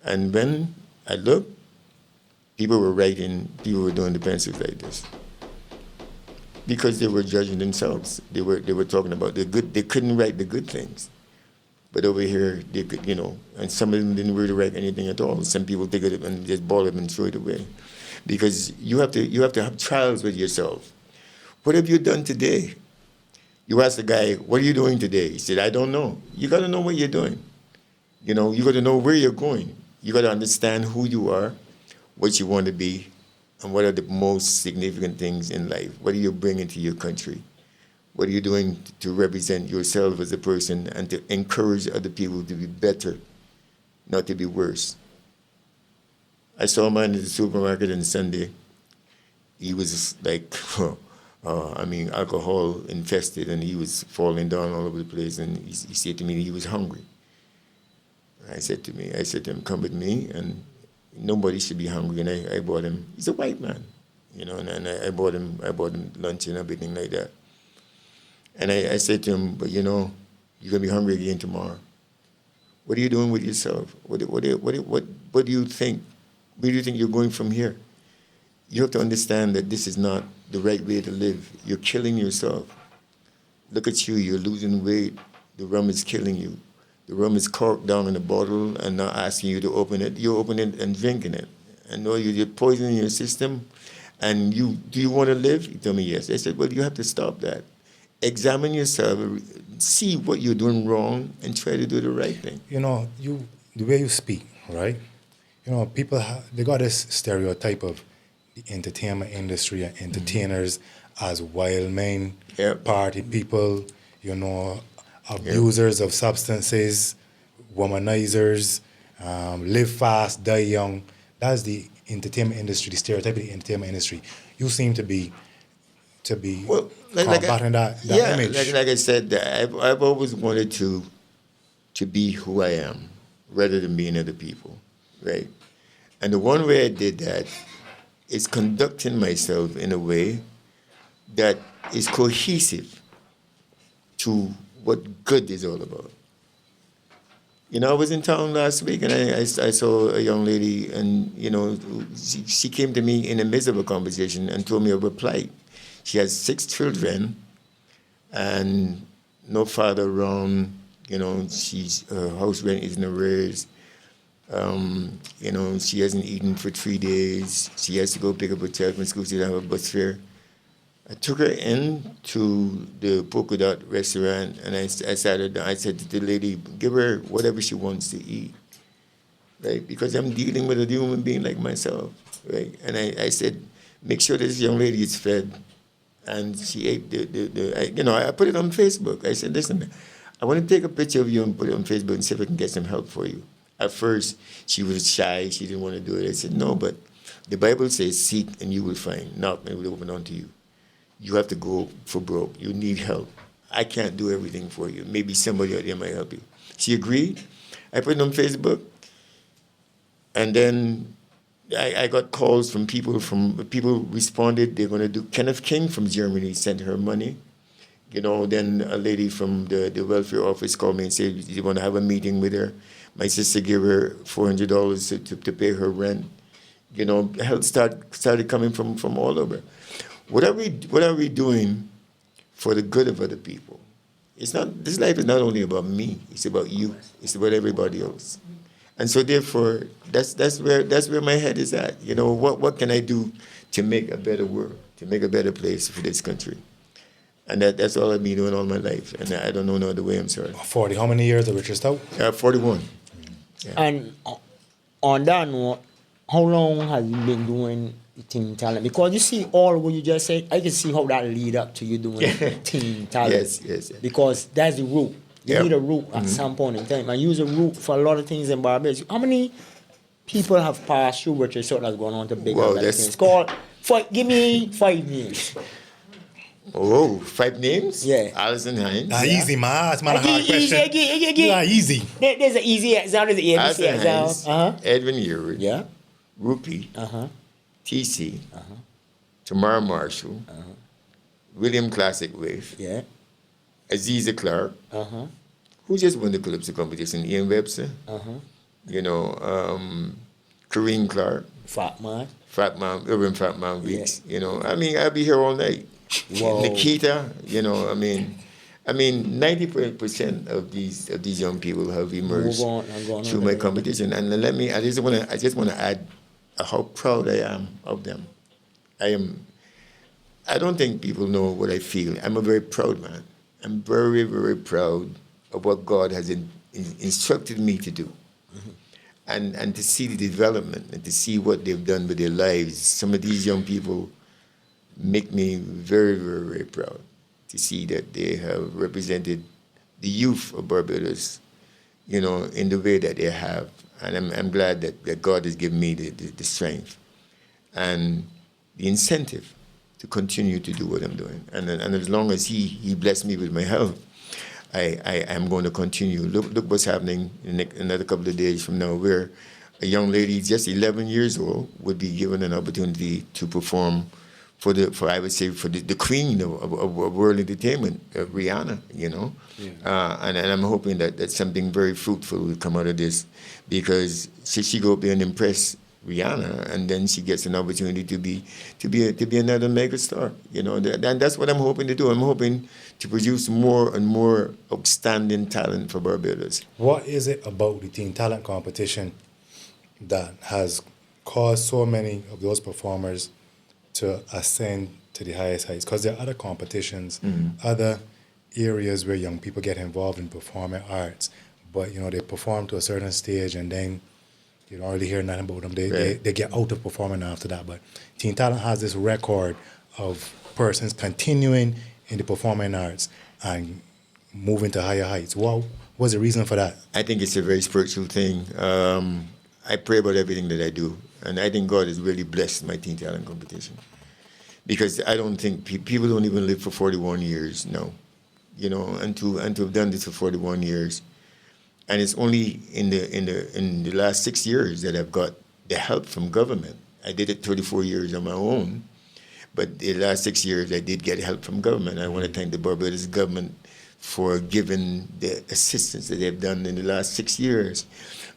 And when I looked, people were doing the pencils like this, because they were judging themselves. They were talking about the good. They couldn't write the good things, but over here they could, you know. And some of them didn't really write anything at all. Some people take it and just ball it and throw it away, because you have to have trials with yourself. What have you done today? You ask the guy, what are you doing today? He said, I don't know. You got to know what you're doing. You know, you got to know where you're going. You got to understand who you are, what you want to be, and what are the most significant things in life. What are you bringing to your country? What are you doing to represent yourself as a person and to encourage other people to be better, not to be worse? I saw a man in the supermarket on Sunday. He was like, alcohol infested, and he was falling down all over the place, and he said to me he was hungry. I said to him, come with me, and nobody should be hungry. And I bought him, he's a white man, you know, and I bought him lunch and everything like that. And I said to him, but you know, you're gonna be hungry again tomorrow. What are you doing with yourself? What do you think? Where do you think you're going from here? You have to understand that this is not the right way to live. You're killing yourself. Look at you, you're losing weight. The rum is killing you. The rum is corked down in a bottle and not asking you to open it. You open it and drinking it. And know you're poisoning your system. And do you want to live? He told me yes. I said, well, you have to stop that. Examine yourself, see what you're doing wrong, and try to do the right thing. You know, the way you speak, right? You know, people they got this stereotype of the entertainment industry and entertainers as wild men, party people, you know, abusers of substances, womanizers, live fast, die young. That's the entertainment industry, the stereotype of the entertainment industry. You seem to be combating that image. Like I said, I've always wanted to be who I am, rather than being other people, right? And the one way I did that is conducting myself in a way that is cohesive to what good is all about. You know, I was in town last week and I saw a young lady, and, you know, she came to me in the midst of a conversation and told me of her plight. She has 6 children and no father around. You know, her house rent is in arrears. You know, she hasn't eaten for 3 days. She has to go pick up her child from school. She doesn't have a bus fare. I took her in to the Polka Dot restaurant, and I said to the lady, give her whatever she wants to eat, right? Because I'm dealing with a human being like myself, right? And I said, make sure this young lady is fed. And she ate I put it on Facebook. I said, listen, I want to take a picture of you and put it on Facebook and see if I can get some help for you. At first, she was shy. She didn't want to do it. I said, no, but the Bible says, seek and you will find. Knock and it will open unto you. You have to go for broke. You need help. I can't do everything for you. Maybe somebody out there might help you. She agreed. I put it on Facebook. And then I got calls from people responded. They're going to do. Kenneth King from Germany sent her money. You know, then a lady from the welfare office called me and said, you want to have a meeting with her? My sister gave her $400 to pay her rent. You know, help started coming from all over. What are we doing for the good of other people? It's not. This life is not only about me. It's about you. It's about everybody else. And so therefore, that's where my head is at. You know, what can I do to make a better world, to make a better place for this country? And that's all I've been doing all my life. And I don't know no other way. I'm sorry. 40. How many years of Richard Stoute? 41. Yeah. And on that note, how long have you been doing Teen Talent? Because you see all what you just said, I can see how that lead up to you doing Teen Talent. Yes. Because that's the root. You need a root at some point in time. And use a root for a lot of things in Barbados. How many people have passed through Richard Stoute that's gone on to big up that thing? It's called, give me 5 names. Oh, 5 names? Yeah. Alison Hines. Easy, man. That's not a hard question. Easy. There's an easy example. There's an ABC example. Edwin Urey. Yeah. Rupi. TC. Tamara Marshall. William Classic Wave. Yeah. Aziza Clark. Who just won the Calypso competition? Ian Webster. You know, Kareem Clark. Fat Man, Urban Fat Man Weeks. Yeah. You know, I mean, I'll be here all night. Whoa. Nikita, you know, I mean, 90% of these young people have emerged through my competition. And I just want to add how proud I am of them. I don't think people know what I feel. I'm a very proud man. I'm very, very proud of what God has instructed me to do. And to see the development and to see what they've done with their lives. Some of these young people make me very, very, very proud to see that they have represented the youth of Barbados, you know, in the way that they have. And I'm glad that God has given me the strength and the incentive to continue to do what I'm doing. And as long as He blessed me with my health, I am going to continue. Look what's happening in another couple of days from now, where a young lady just 11 years old would be given an opportunity to perform for the queen of world entertainment, Rihanna, you know. Yeah. And I'm hoping that something very fruitful will come out of this, because she go up there and impress Rihanna, and then she gets an opportunity to be another megastar. You know, and that's what I'm hoping to do. I'm hoping to produce more and more outstanding talent for Barbados. What is it about the teen talent competition that has caused so many of those performers to ascend to the highest heights? Because there are other competitions, other areas where young people get involved in performing arts, but you know they perform to a certain stage and then you don't really hear nothing about them. They get out of performing after that. But Teen Talent has this record of persons continuing in the performing arts and moving to higher heights. What was the reason for that? I think it's a very spiritual thing. I pray about everything that I do, and I think God has really blessed my Teen Talent competition, because I don't think people don't even live for 41 years now, you know, and to have done this for 41 years, and it's only in the last 6 years that I've got the help from government. I did it 34 years on my own, but the last 6 years I did get help from government. I want to thank the Barbados government for giving the assistance that they've done in the last 6 years,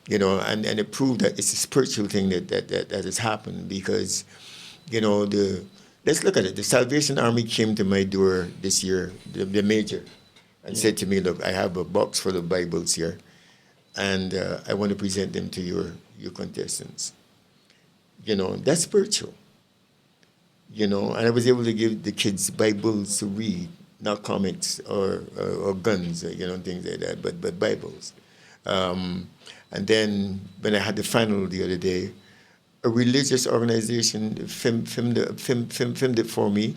you know, and it proved that it's a spiritual thing that has happened, because, you know, let's look at it. The Salvation Army came to my door this year, the major, and said to me, look, I have a box full of Bibles here, and I want to present them to your contestants. You know, that's spiritual. You know, and I was able to give the kids Bibles to read, not comics or guns, or, you know, things like that, but Bibles. And then when I had the final the other day, a religious organization filmed it for me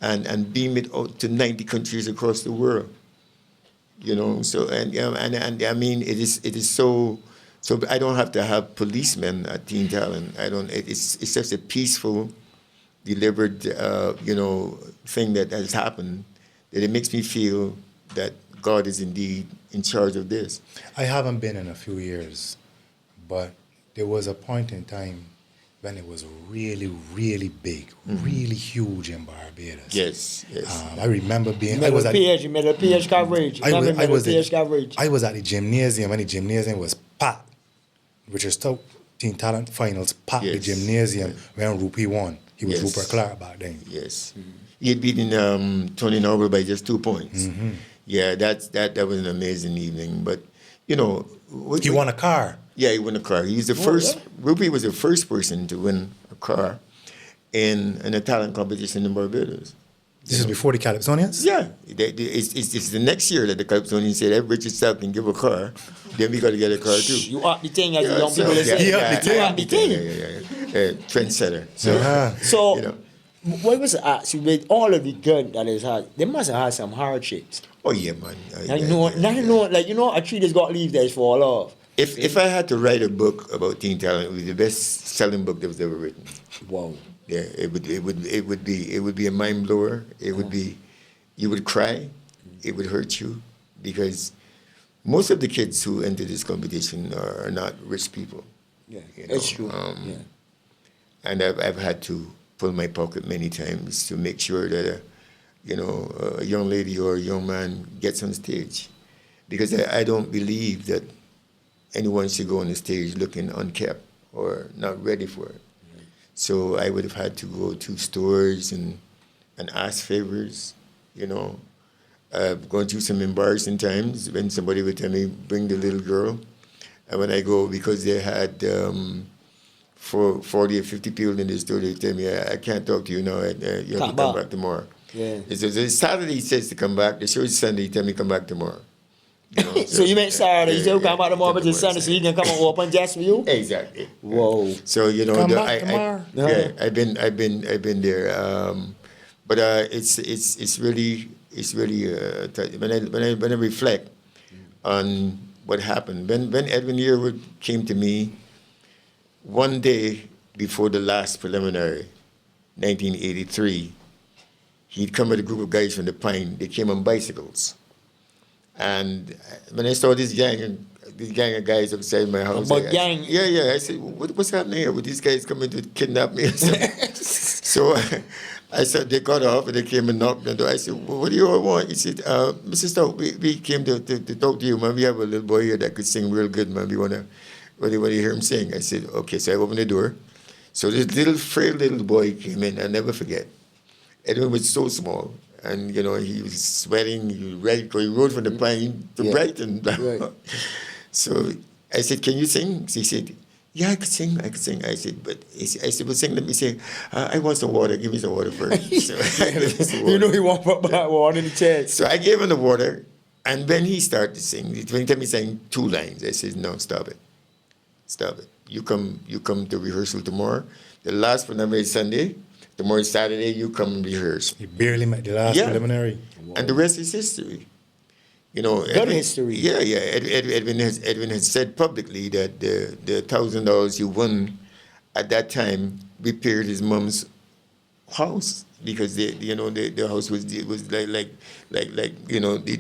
and beamed it out to 90 countries across the world. You know, so and I mean it is so I don't have to have policemen at Teen Talent. I don't. It's just a peaceful, deliberate you know, thing that has happened, that it makes me feel that God is indeed in charge of this. I haven't been in a few years, but there was a point in time when it was really, really big, really huge in Barbados. Yes. I remember being. Middle PH coverage. I was at the gymnasium when the gymnasium was packed. Richard Stoute Teen Talent Finals packed the gymnasium when Rupee won. He was Rupert Clark back then. Yes. He had beaten Tony Noble by just 2 points. Yeah, that was an amazing evening. But, you know... He won a car. Yeah, he won a car. He's the first... Rupee was the first person to win a car in a talent competition in Barbados. This is before the Calypsonians? Yeah. It's the next year that the Calypsonians said, if Richard Stoute can give a car, then we got to get a car too. You up the thing, as the young people say. You up the thing. Yeah. Trendsetter. So, you know. what was actually with all of the gun that is hard, they must have had some hardships. Oh yeah, man. Like, you know, a tree that's got leaves that is fall off. If I had to write a book about Teen Talent, it would be the best-selling book that was ever written. Wow. Yeah, it would be a mind blower. It would be, you would cry, it would hurt you, because most of the kids who enter this competition are not rich people. Yeah, you know? it's true. And I've had to pull my pocket many times to make sure that a young lady or a young man gets on stage, because I don't believe that anyone should go on the stage looking unkept or not ready for it. So I would have had to go to stores and ask favors, you know. I've gone through some embarrassing times when somebody would tell me, bring the little girl. And when I go, because they had 40 or 50 people in the store, they tell me, I can't talk to you now, you have to come back tomorrow. Yeah. It's Saturday he says to come back, the show is Sunday, he tell me come back tomorrow. You know, so you meant Saturday, you say come back tomorrow, but it's Sunday, so he can come and open just for you? Exactly. Whoa. So, you know, Come back tomorrow. Yeah, I've been there. But it's really when I reflect on what happened. When Edwin Yearwood came to me one day before the last preliminary, 1983, he'd come with a group of guys from the Pine. They came on bicycles. And when I saw this gang of guys outside my house, gang? Yeah. I said, what's happening here? Were these guys coming to kidnap me or something? So I said, they got off and they came and knocked on the door. I said, well, what do you all want? He said, Mr. Stoute, we came to talk to you, man. We have a little boy here that could sing real good, man. We want what do you hear him sing? I said, okay. So I opened the door. So this frail little boy came in. I'll never forget. Edwin was so small. And, you know, he was sweating. He rode from the plane to Brighton. Right. So I said, can you sing? He said, yeah, I could sing. I said, but I said, well, sing. Let me say, I want some water. Give me some water first. So You know he want water in the chest. So I gave him the water. And when he started to sing, when he sang 2 lines, I said, no, stop it. Stop it. You come to rehearsal tomorrow. The last one is Sunday. Tomorrow is Saturday. You come and rehearse. You barely met the last preliminary. Wow. And the rest is history. You know, Good history. Yeah. Edwin has said publicly that the $1,000 he won at that time repaired his mom's house because the house was like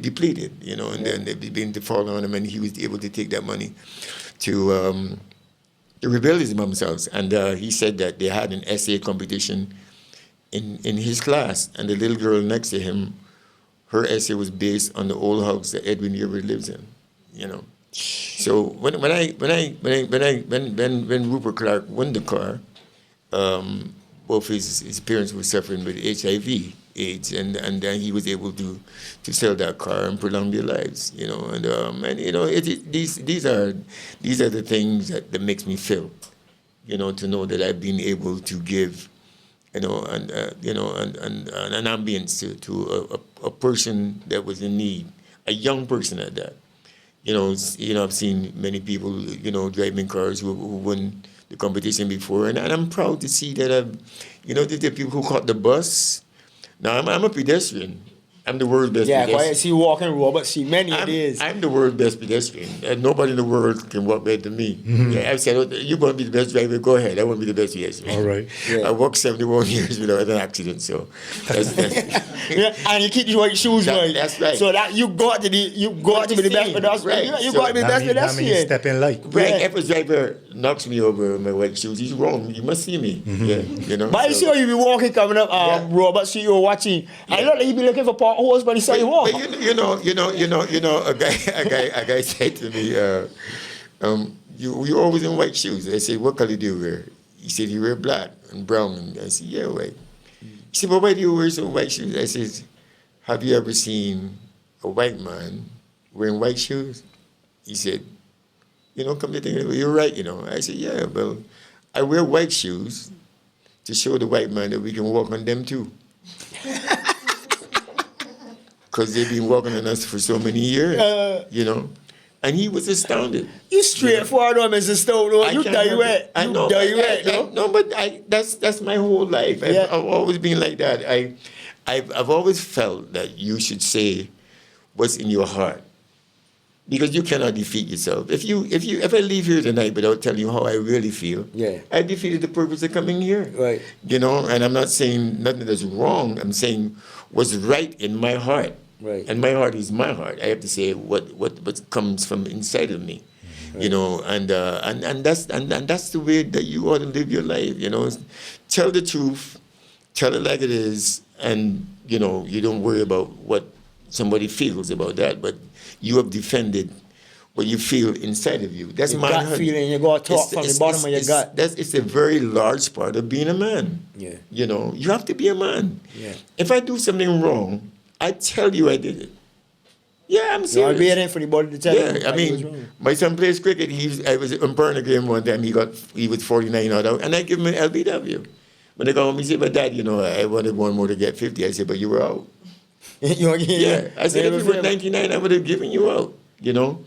depleted, you know, and then they began to fall on him, and he was able to take that money to rebuild his mom's house. And he said that they had an essay competition in his class, and the little girl next to him, her essay was based on the old house that Edwin Yeager lives in, you know. So when Rupert Clark won the car, both his parents were suffering with HIV, AIDS, and then he was able to sell that car and prolong their lives, you know. And you know, these are the things that makes me feel, you know, to know that I've been able to give, you know, and an ambience to a person that was in need, a young person at that. You know, I've seen many people, you know, driving cars who won the competition before, and I'm proud to see that the people who caught the bus. Now I'm a pedestrian. I'm the world's best pedestrian. Yeah, I see you walking road, but see many it is. I'm the world's best pedestrian. And nobody in the world can walk better than me. Mm-hmm. Yeah, I've said, you want to be the best driver, go ahead. I want to be the best pedestrian. All right. Yeah. I walked 71 years without an accident, so that's yeah, and you keep your white shoes, right? That's right. So that you got to be the best pedestrian. Right. You got to be the best That means pedestrian. step in light. Right, Yeah. if a driver knocks me over my white shoes, he's wrong. You must see me. Mm-hmm. Yeah, you know. But I saw you be walking coming up, Robert, see you watching. I look like you be looking for potholes, but he saw you walk. But you know, a guy said to me, you're always in white shoes. I said, what color do you wear? He said, you wear black and brown. And I said, yeah, white. He said, but why do you wear some white shoes? I said, have you ever seen a white man wearing white shoes? He said, you know, come to think of it, you're right, you know. I said, yeah, well, I wear white shoes to show the white man that we can walk on them too. Because they've been walking on us for so many years, you know. And he was astounded. You straightforward on Mr. Stoute, though. You direct. I know. No, but that's my whole life. I've always been like that. I've always felt that you should say what's in your heart, because you cannot defeat yourself. If I leave here tonight without telling you how I really feel, I defeated the purpose of coming here. Right. You know, and I'm not saying nothing that's wrong. I'm saying what's right in my heart. Right. And my heart is my heart. I have to say what comes from inside of me. Right. You know, and that's the way that you ought to live your life. You know, tell the truth, tell it like it is, and you know, you don't worry about what somebody feels about that, but you have defended what you feel inside of you. That's my gut feeling. You got to talk from the bottom of your gut. It's a very large part of being a man. Yeah. You know, you have to be a man. Yeah. If I do something wrong, I tell you I did it. Yeah, I'm serious. I'll be waiting for the body to tell you. Yeah, I mean, my son plays cricket. I was umpiring a game one time. He was 49 out, and I give him an LBW. When they go home, he said, "But Dad, you know, I wanted one more to get 50." I said, "But you were out." Yeah, I said, if you were 99, I would have given you out. You know,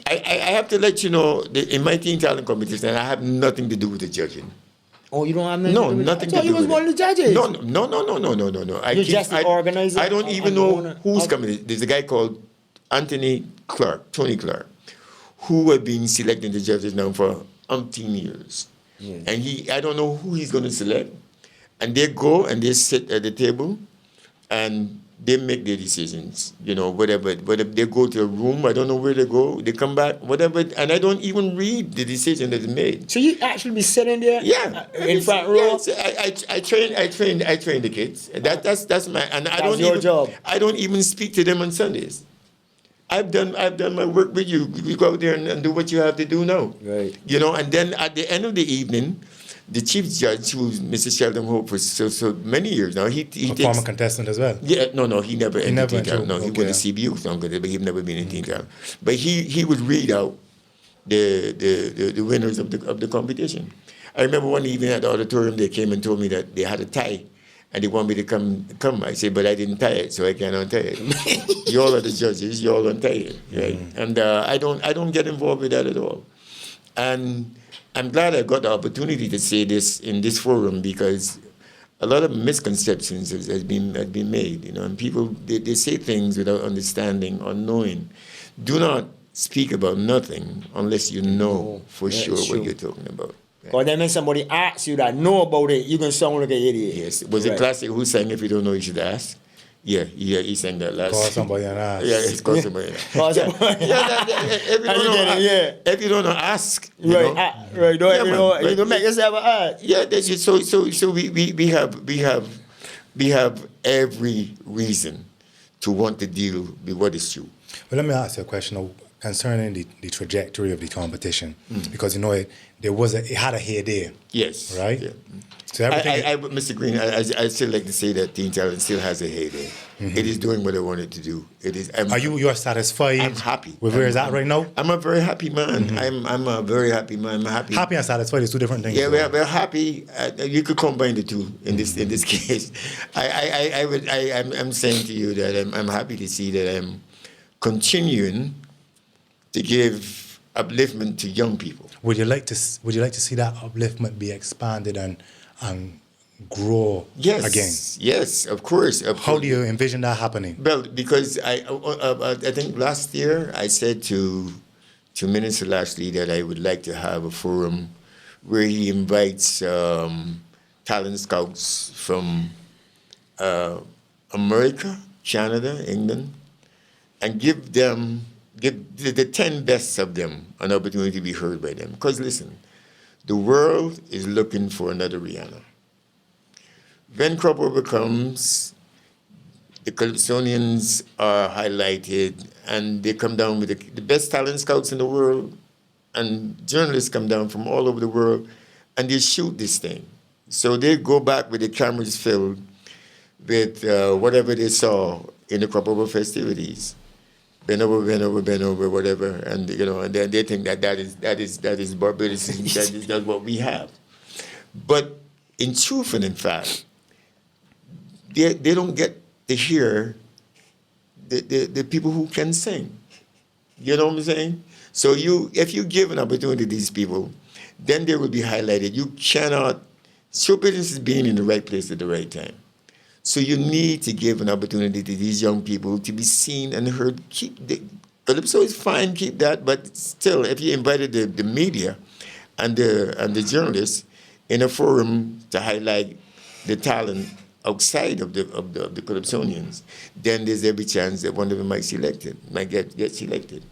I have to let you know that in my teen talent competition, I have nothing to do with the judging. Oh, you don't have nothing to do with it? Nothing I thought to you do was with one of the judges. No. You're just the organizer? I don't even know who's coming. There's a guy called Tony Clark, who have been selecting the judges now for umpteen years. Yeah. And I don't know who he's going to select. And they go and they sit at the table and they make their decisions, you know, whatever. They go to a room, I don't know where they go, they come back, whatever, and I don't even read the decision that is made. So you actually be sitting there? Yeah. In front row? Yeah, I train the kids. That's my, and That's your job. I don't even speak to them on Sundays. I've done my work with you. You go out there and do what you have to do now. Right. You know, and then at the end of the evening, the chief judge, who's Mr. Sheldon Hope for so many years now, he A takes, former contestant as well. yeah, no, he never entered never Teen Talent. entered, No, he okay. was a CBU song, but he'd never been in Teen Talent. But he would read out the winners of the competition. I remember one evening at the auditorium, they came and told me that they had a tie, and they want me to come. I said, but I didn't tie it, so I can't untie it. You all are the judges. You all untie it, right? And I don't get involved with that at all. And I'm glad I got the opportunity to say this in this forum, because a lot of misconceptions has been made, you know, and people they say things without understanding or knowing. Do not speak about nothing unless you know for Yeah, sure it's what true. you're talking about. Because then when somebody asks you that know about it, you can sound like an idiot. Yes, was it Right. classic? Who sang "If You Don't Know, You Should Ask"? Yeah, he sang that last. Call somebody and ask. Yeah, it's called somebody. and ask. Call Yeah, somebody. if you And don't you know, get it, yeah. if you don't know, ask. You Right, know? right. Don't Yeah, you man, know, but you can make yourself an ass. Yeah, that's just, so we have every reason to want to deal with what is true. But let me ask you a question now, concerning the trajectory of the competition, because you know it had a heyday, Yes. right? Yeah. So everything. Mr. Green, I still like to say that Teen Talent still has a heyday. It is doing what I wanted to do. It is. Are you satisfied? I'm happy. with where it's at right now? I'm a very happy man. I'm a very happy man. I'm happy. Happy and satisfied is two different things. Yeah, though. we're happy. You could combine the two in this case. I'm saying to you that I'm happy to see that I'm continuing to give upliftment to young people. Would you like to see that upliftment be expanded and grow Yes, again? yes, of course. How do you envision that happening? Well, because I think last year I said to Minister Lashley that I would like to have a forum where he invites talent scouts from America, Canada, England, and give the 10 best of them an opportunity to be heard by them. Because listen, the world is looking for another Rihanna. When crop over comes, the Calypsonians are highlighted, and they come down with the best talent scouts in the world, and journalists come down from all over the world, and they shoot this thing. So they go back with the cameras filled with whatever they saw in the crop over festivities. Bend over, whatever, and you know, and then they think that is Barbados, that's what we have. But in truth and in fact, they don't get to hear the people who can sing. You know what I'm saying? So if you give an opportunity to these people, then they will be highlighted. You cannot. Show business is being in the right place at the right time. So you need to give an opportunity to these young people to be seen and heard. Calypso is fine, keep that, but still, if you invited the media and the journalists in a forum to highlight the talent outside of the Calypsonians, then there's every chance that one of them might get selected.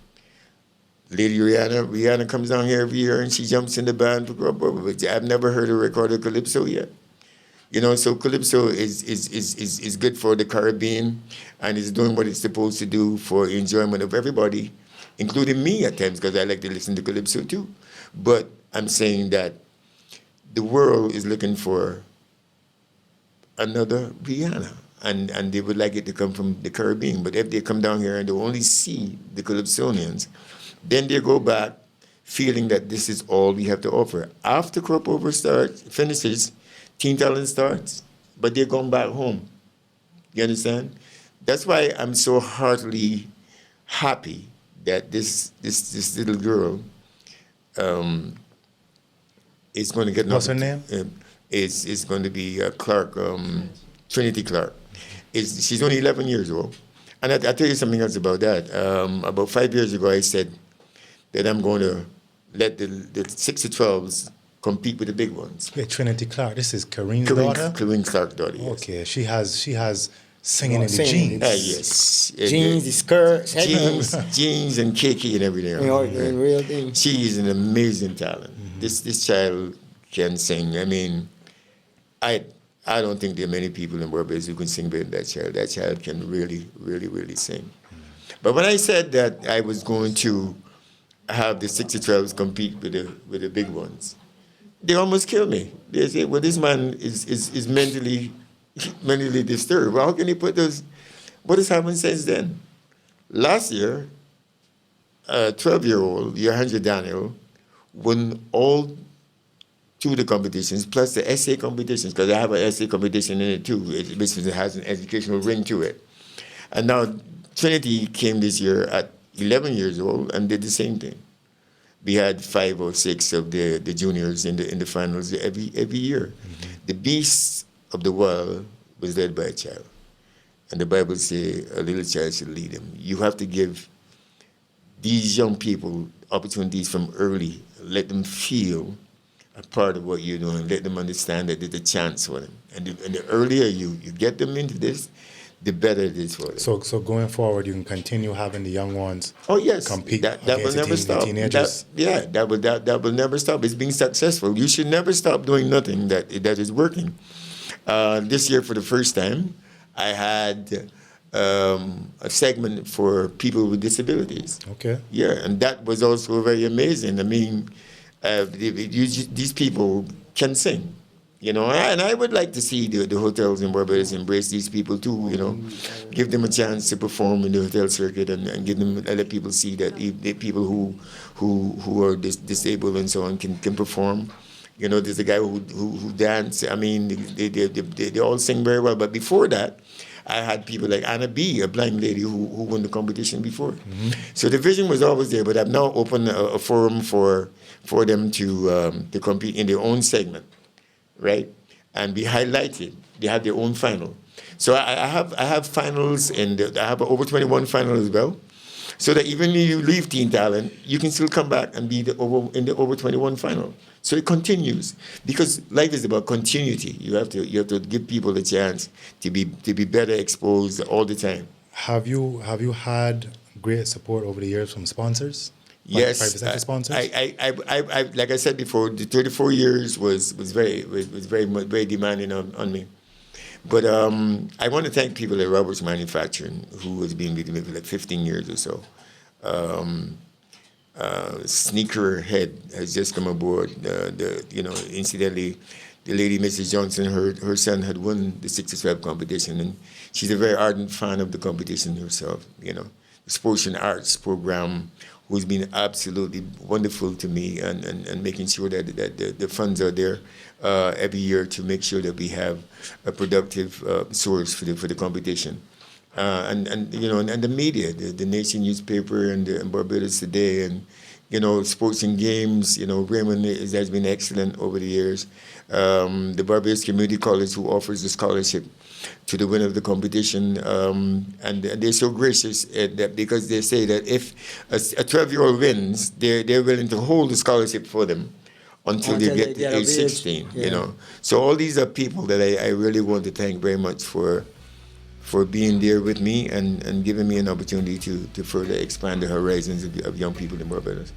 Lady Rihanna comes down here every year and she jumps in the band for Crop Over, but I've never heard her record a Calypso yet. You know, so Calypso is good for the Caribbean and is doing what it's supposed to do for enjoyment of everybody, including me at times, because I like to listen to Calypso too. But I'm saying that the world is looking for another Rihanna, and they would like it to come from the Caribbean. But if they come down here and they only see the Calypsonians, then they go back feeling that this is all we have to offer. After Crop Over finishes, Teen Talent starts, but they're going back home. You understand? That's why I'm so heartily happy that this little girl is going to get. What's her name? Is going to be Clark, Trinity Clark. She's only 11 years old. And I'll tell you something else about that. About 5 years ago, I said that I'm going to let the 6 to 12s compete with the big ones. Wait, Trinity Clark. This is Kareen's daughter? Kareen Clark's daughter, yes. Okay, she has singing in the Singing. jeans. Yes. Jeans, the skirts, everything. Jeans and kiki and everything. You know, the real thing. She is an amazing talent. This child can sing. I mean, I don't think there are many people in Barbados who can sing better than that child. That child can really, really, really sing. But when I said that I was going to have the 60-12s compete with the big ones, they almost killed me. They say, well, this man is mentally disturbed. Well, how can you put those? What has happened since then? Last year, a 12-year-old, Johanna Daniel, won all two of the competitions, plus the essay competitions, because I have an essay competition in it too, which has an educational ring to it. And now Trinity came this year at 11 years old and did the same thing. We had 5 or 6 of the juniors in the finals every year. Mm-hmm. The beast of the world was led by a child. And the Bible says a little child should lead him. You have to give these young people opportunities from early. Let them feel a part of what you're doing. Let them understand that there's a chance for them. And the earlier you get them into this, the better it is for them. So going forward, you can continue having the young ones. Oh yes, compete. That will never stop. Teenagers. That will never stop. It's being successful. You should never stop doing nothing that is working. This year, for the first time, I had a segment for people with disabilities. Okay. Yeah, and that was also very amazing. I mean, these people can sing. You know, and I would like to see the hotels in Barbados embrace these people too, you know, give them a chance to perform in the hotel circuit and give them, let people see that the people who are disabled and so on can perform. You know, there's a guy who dance. I mean, they all sing very well. But before that, I had people like Anna B., a blind lady who won the competition before. Mm-hmm. So the vision was always there, but I've now opened a forum for them to compete in their own segment. Right, and be highlighted. They have their own final. So I have finals, and I have an over 21 final as well. So that even if you leave Teen Talent, you can still come back and be in the over 21 final. So it continues, because life is about continuity. You have to give people a chance to be better exposed all the time. Have you had great support over the years from sponsors? Yes, sponsors? I like I said before, the 34 years was very demanding on me. But I want to thank people at Roberts Manufacturing, who has been with me for like 15 years or so. Sneaker Head has just come aboard. Incidentally, the lady, Mrs. Johnson, her son had won the 6-12 competition, and she's a very ardent fan of the competition herself. You know, the Sports and Arts program, who's been absolutely wonderful to me, and making sure that the funds are there every year to make sure that we have a productive source for the competition. And the media, the Nation newspaper and Barbados Today, and Sports and Games. Raymond has been excellent over the years. The Barbados Community College, who offers the scholarship to the winner of the competition, and they're so gracious that, because they say that if a 12-year-old wins, they're willing to hold the scholarship for them until they get to age 16. Yeah. So all these are people that I really want to thank very much for being there with me and giving me an opportunity to further expand the horizons of young people in Barbados.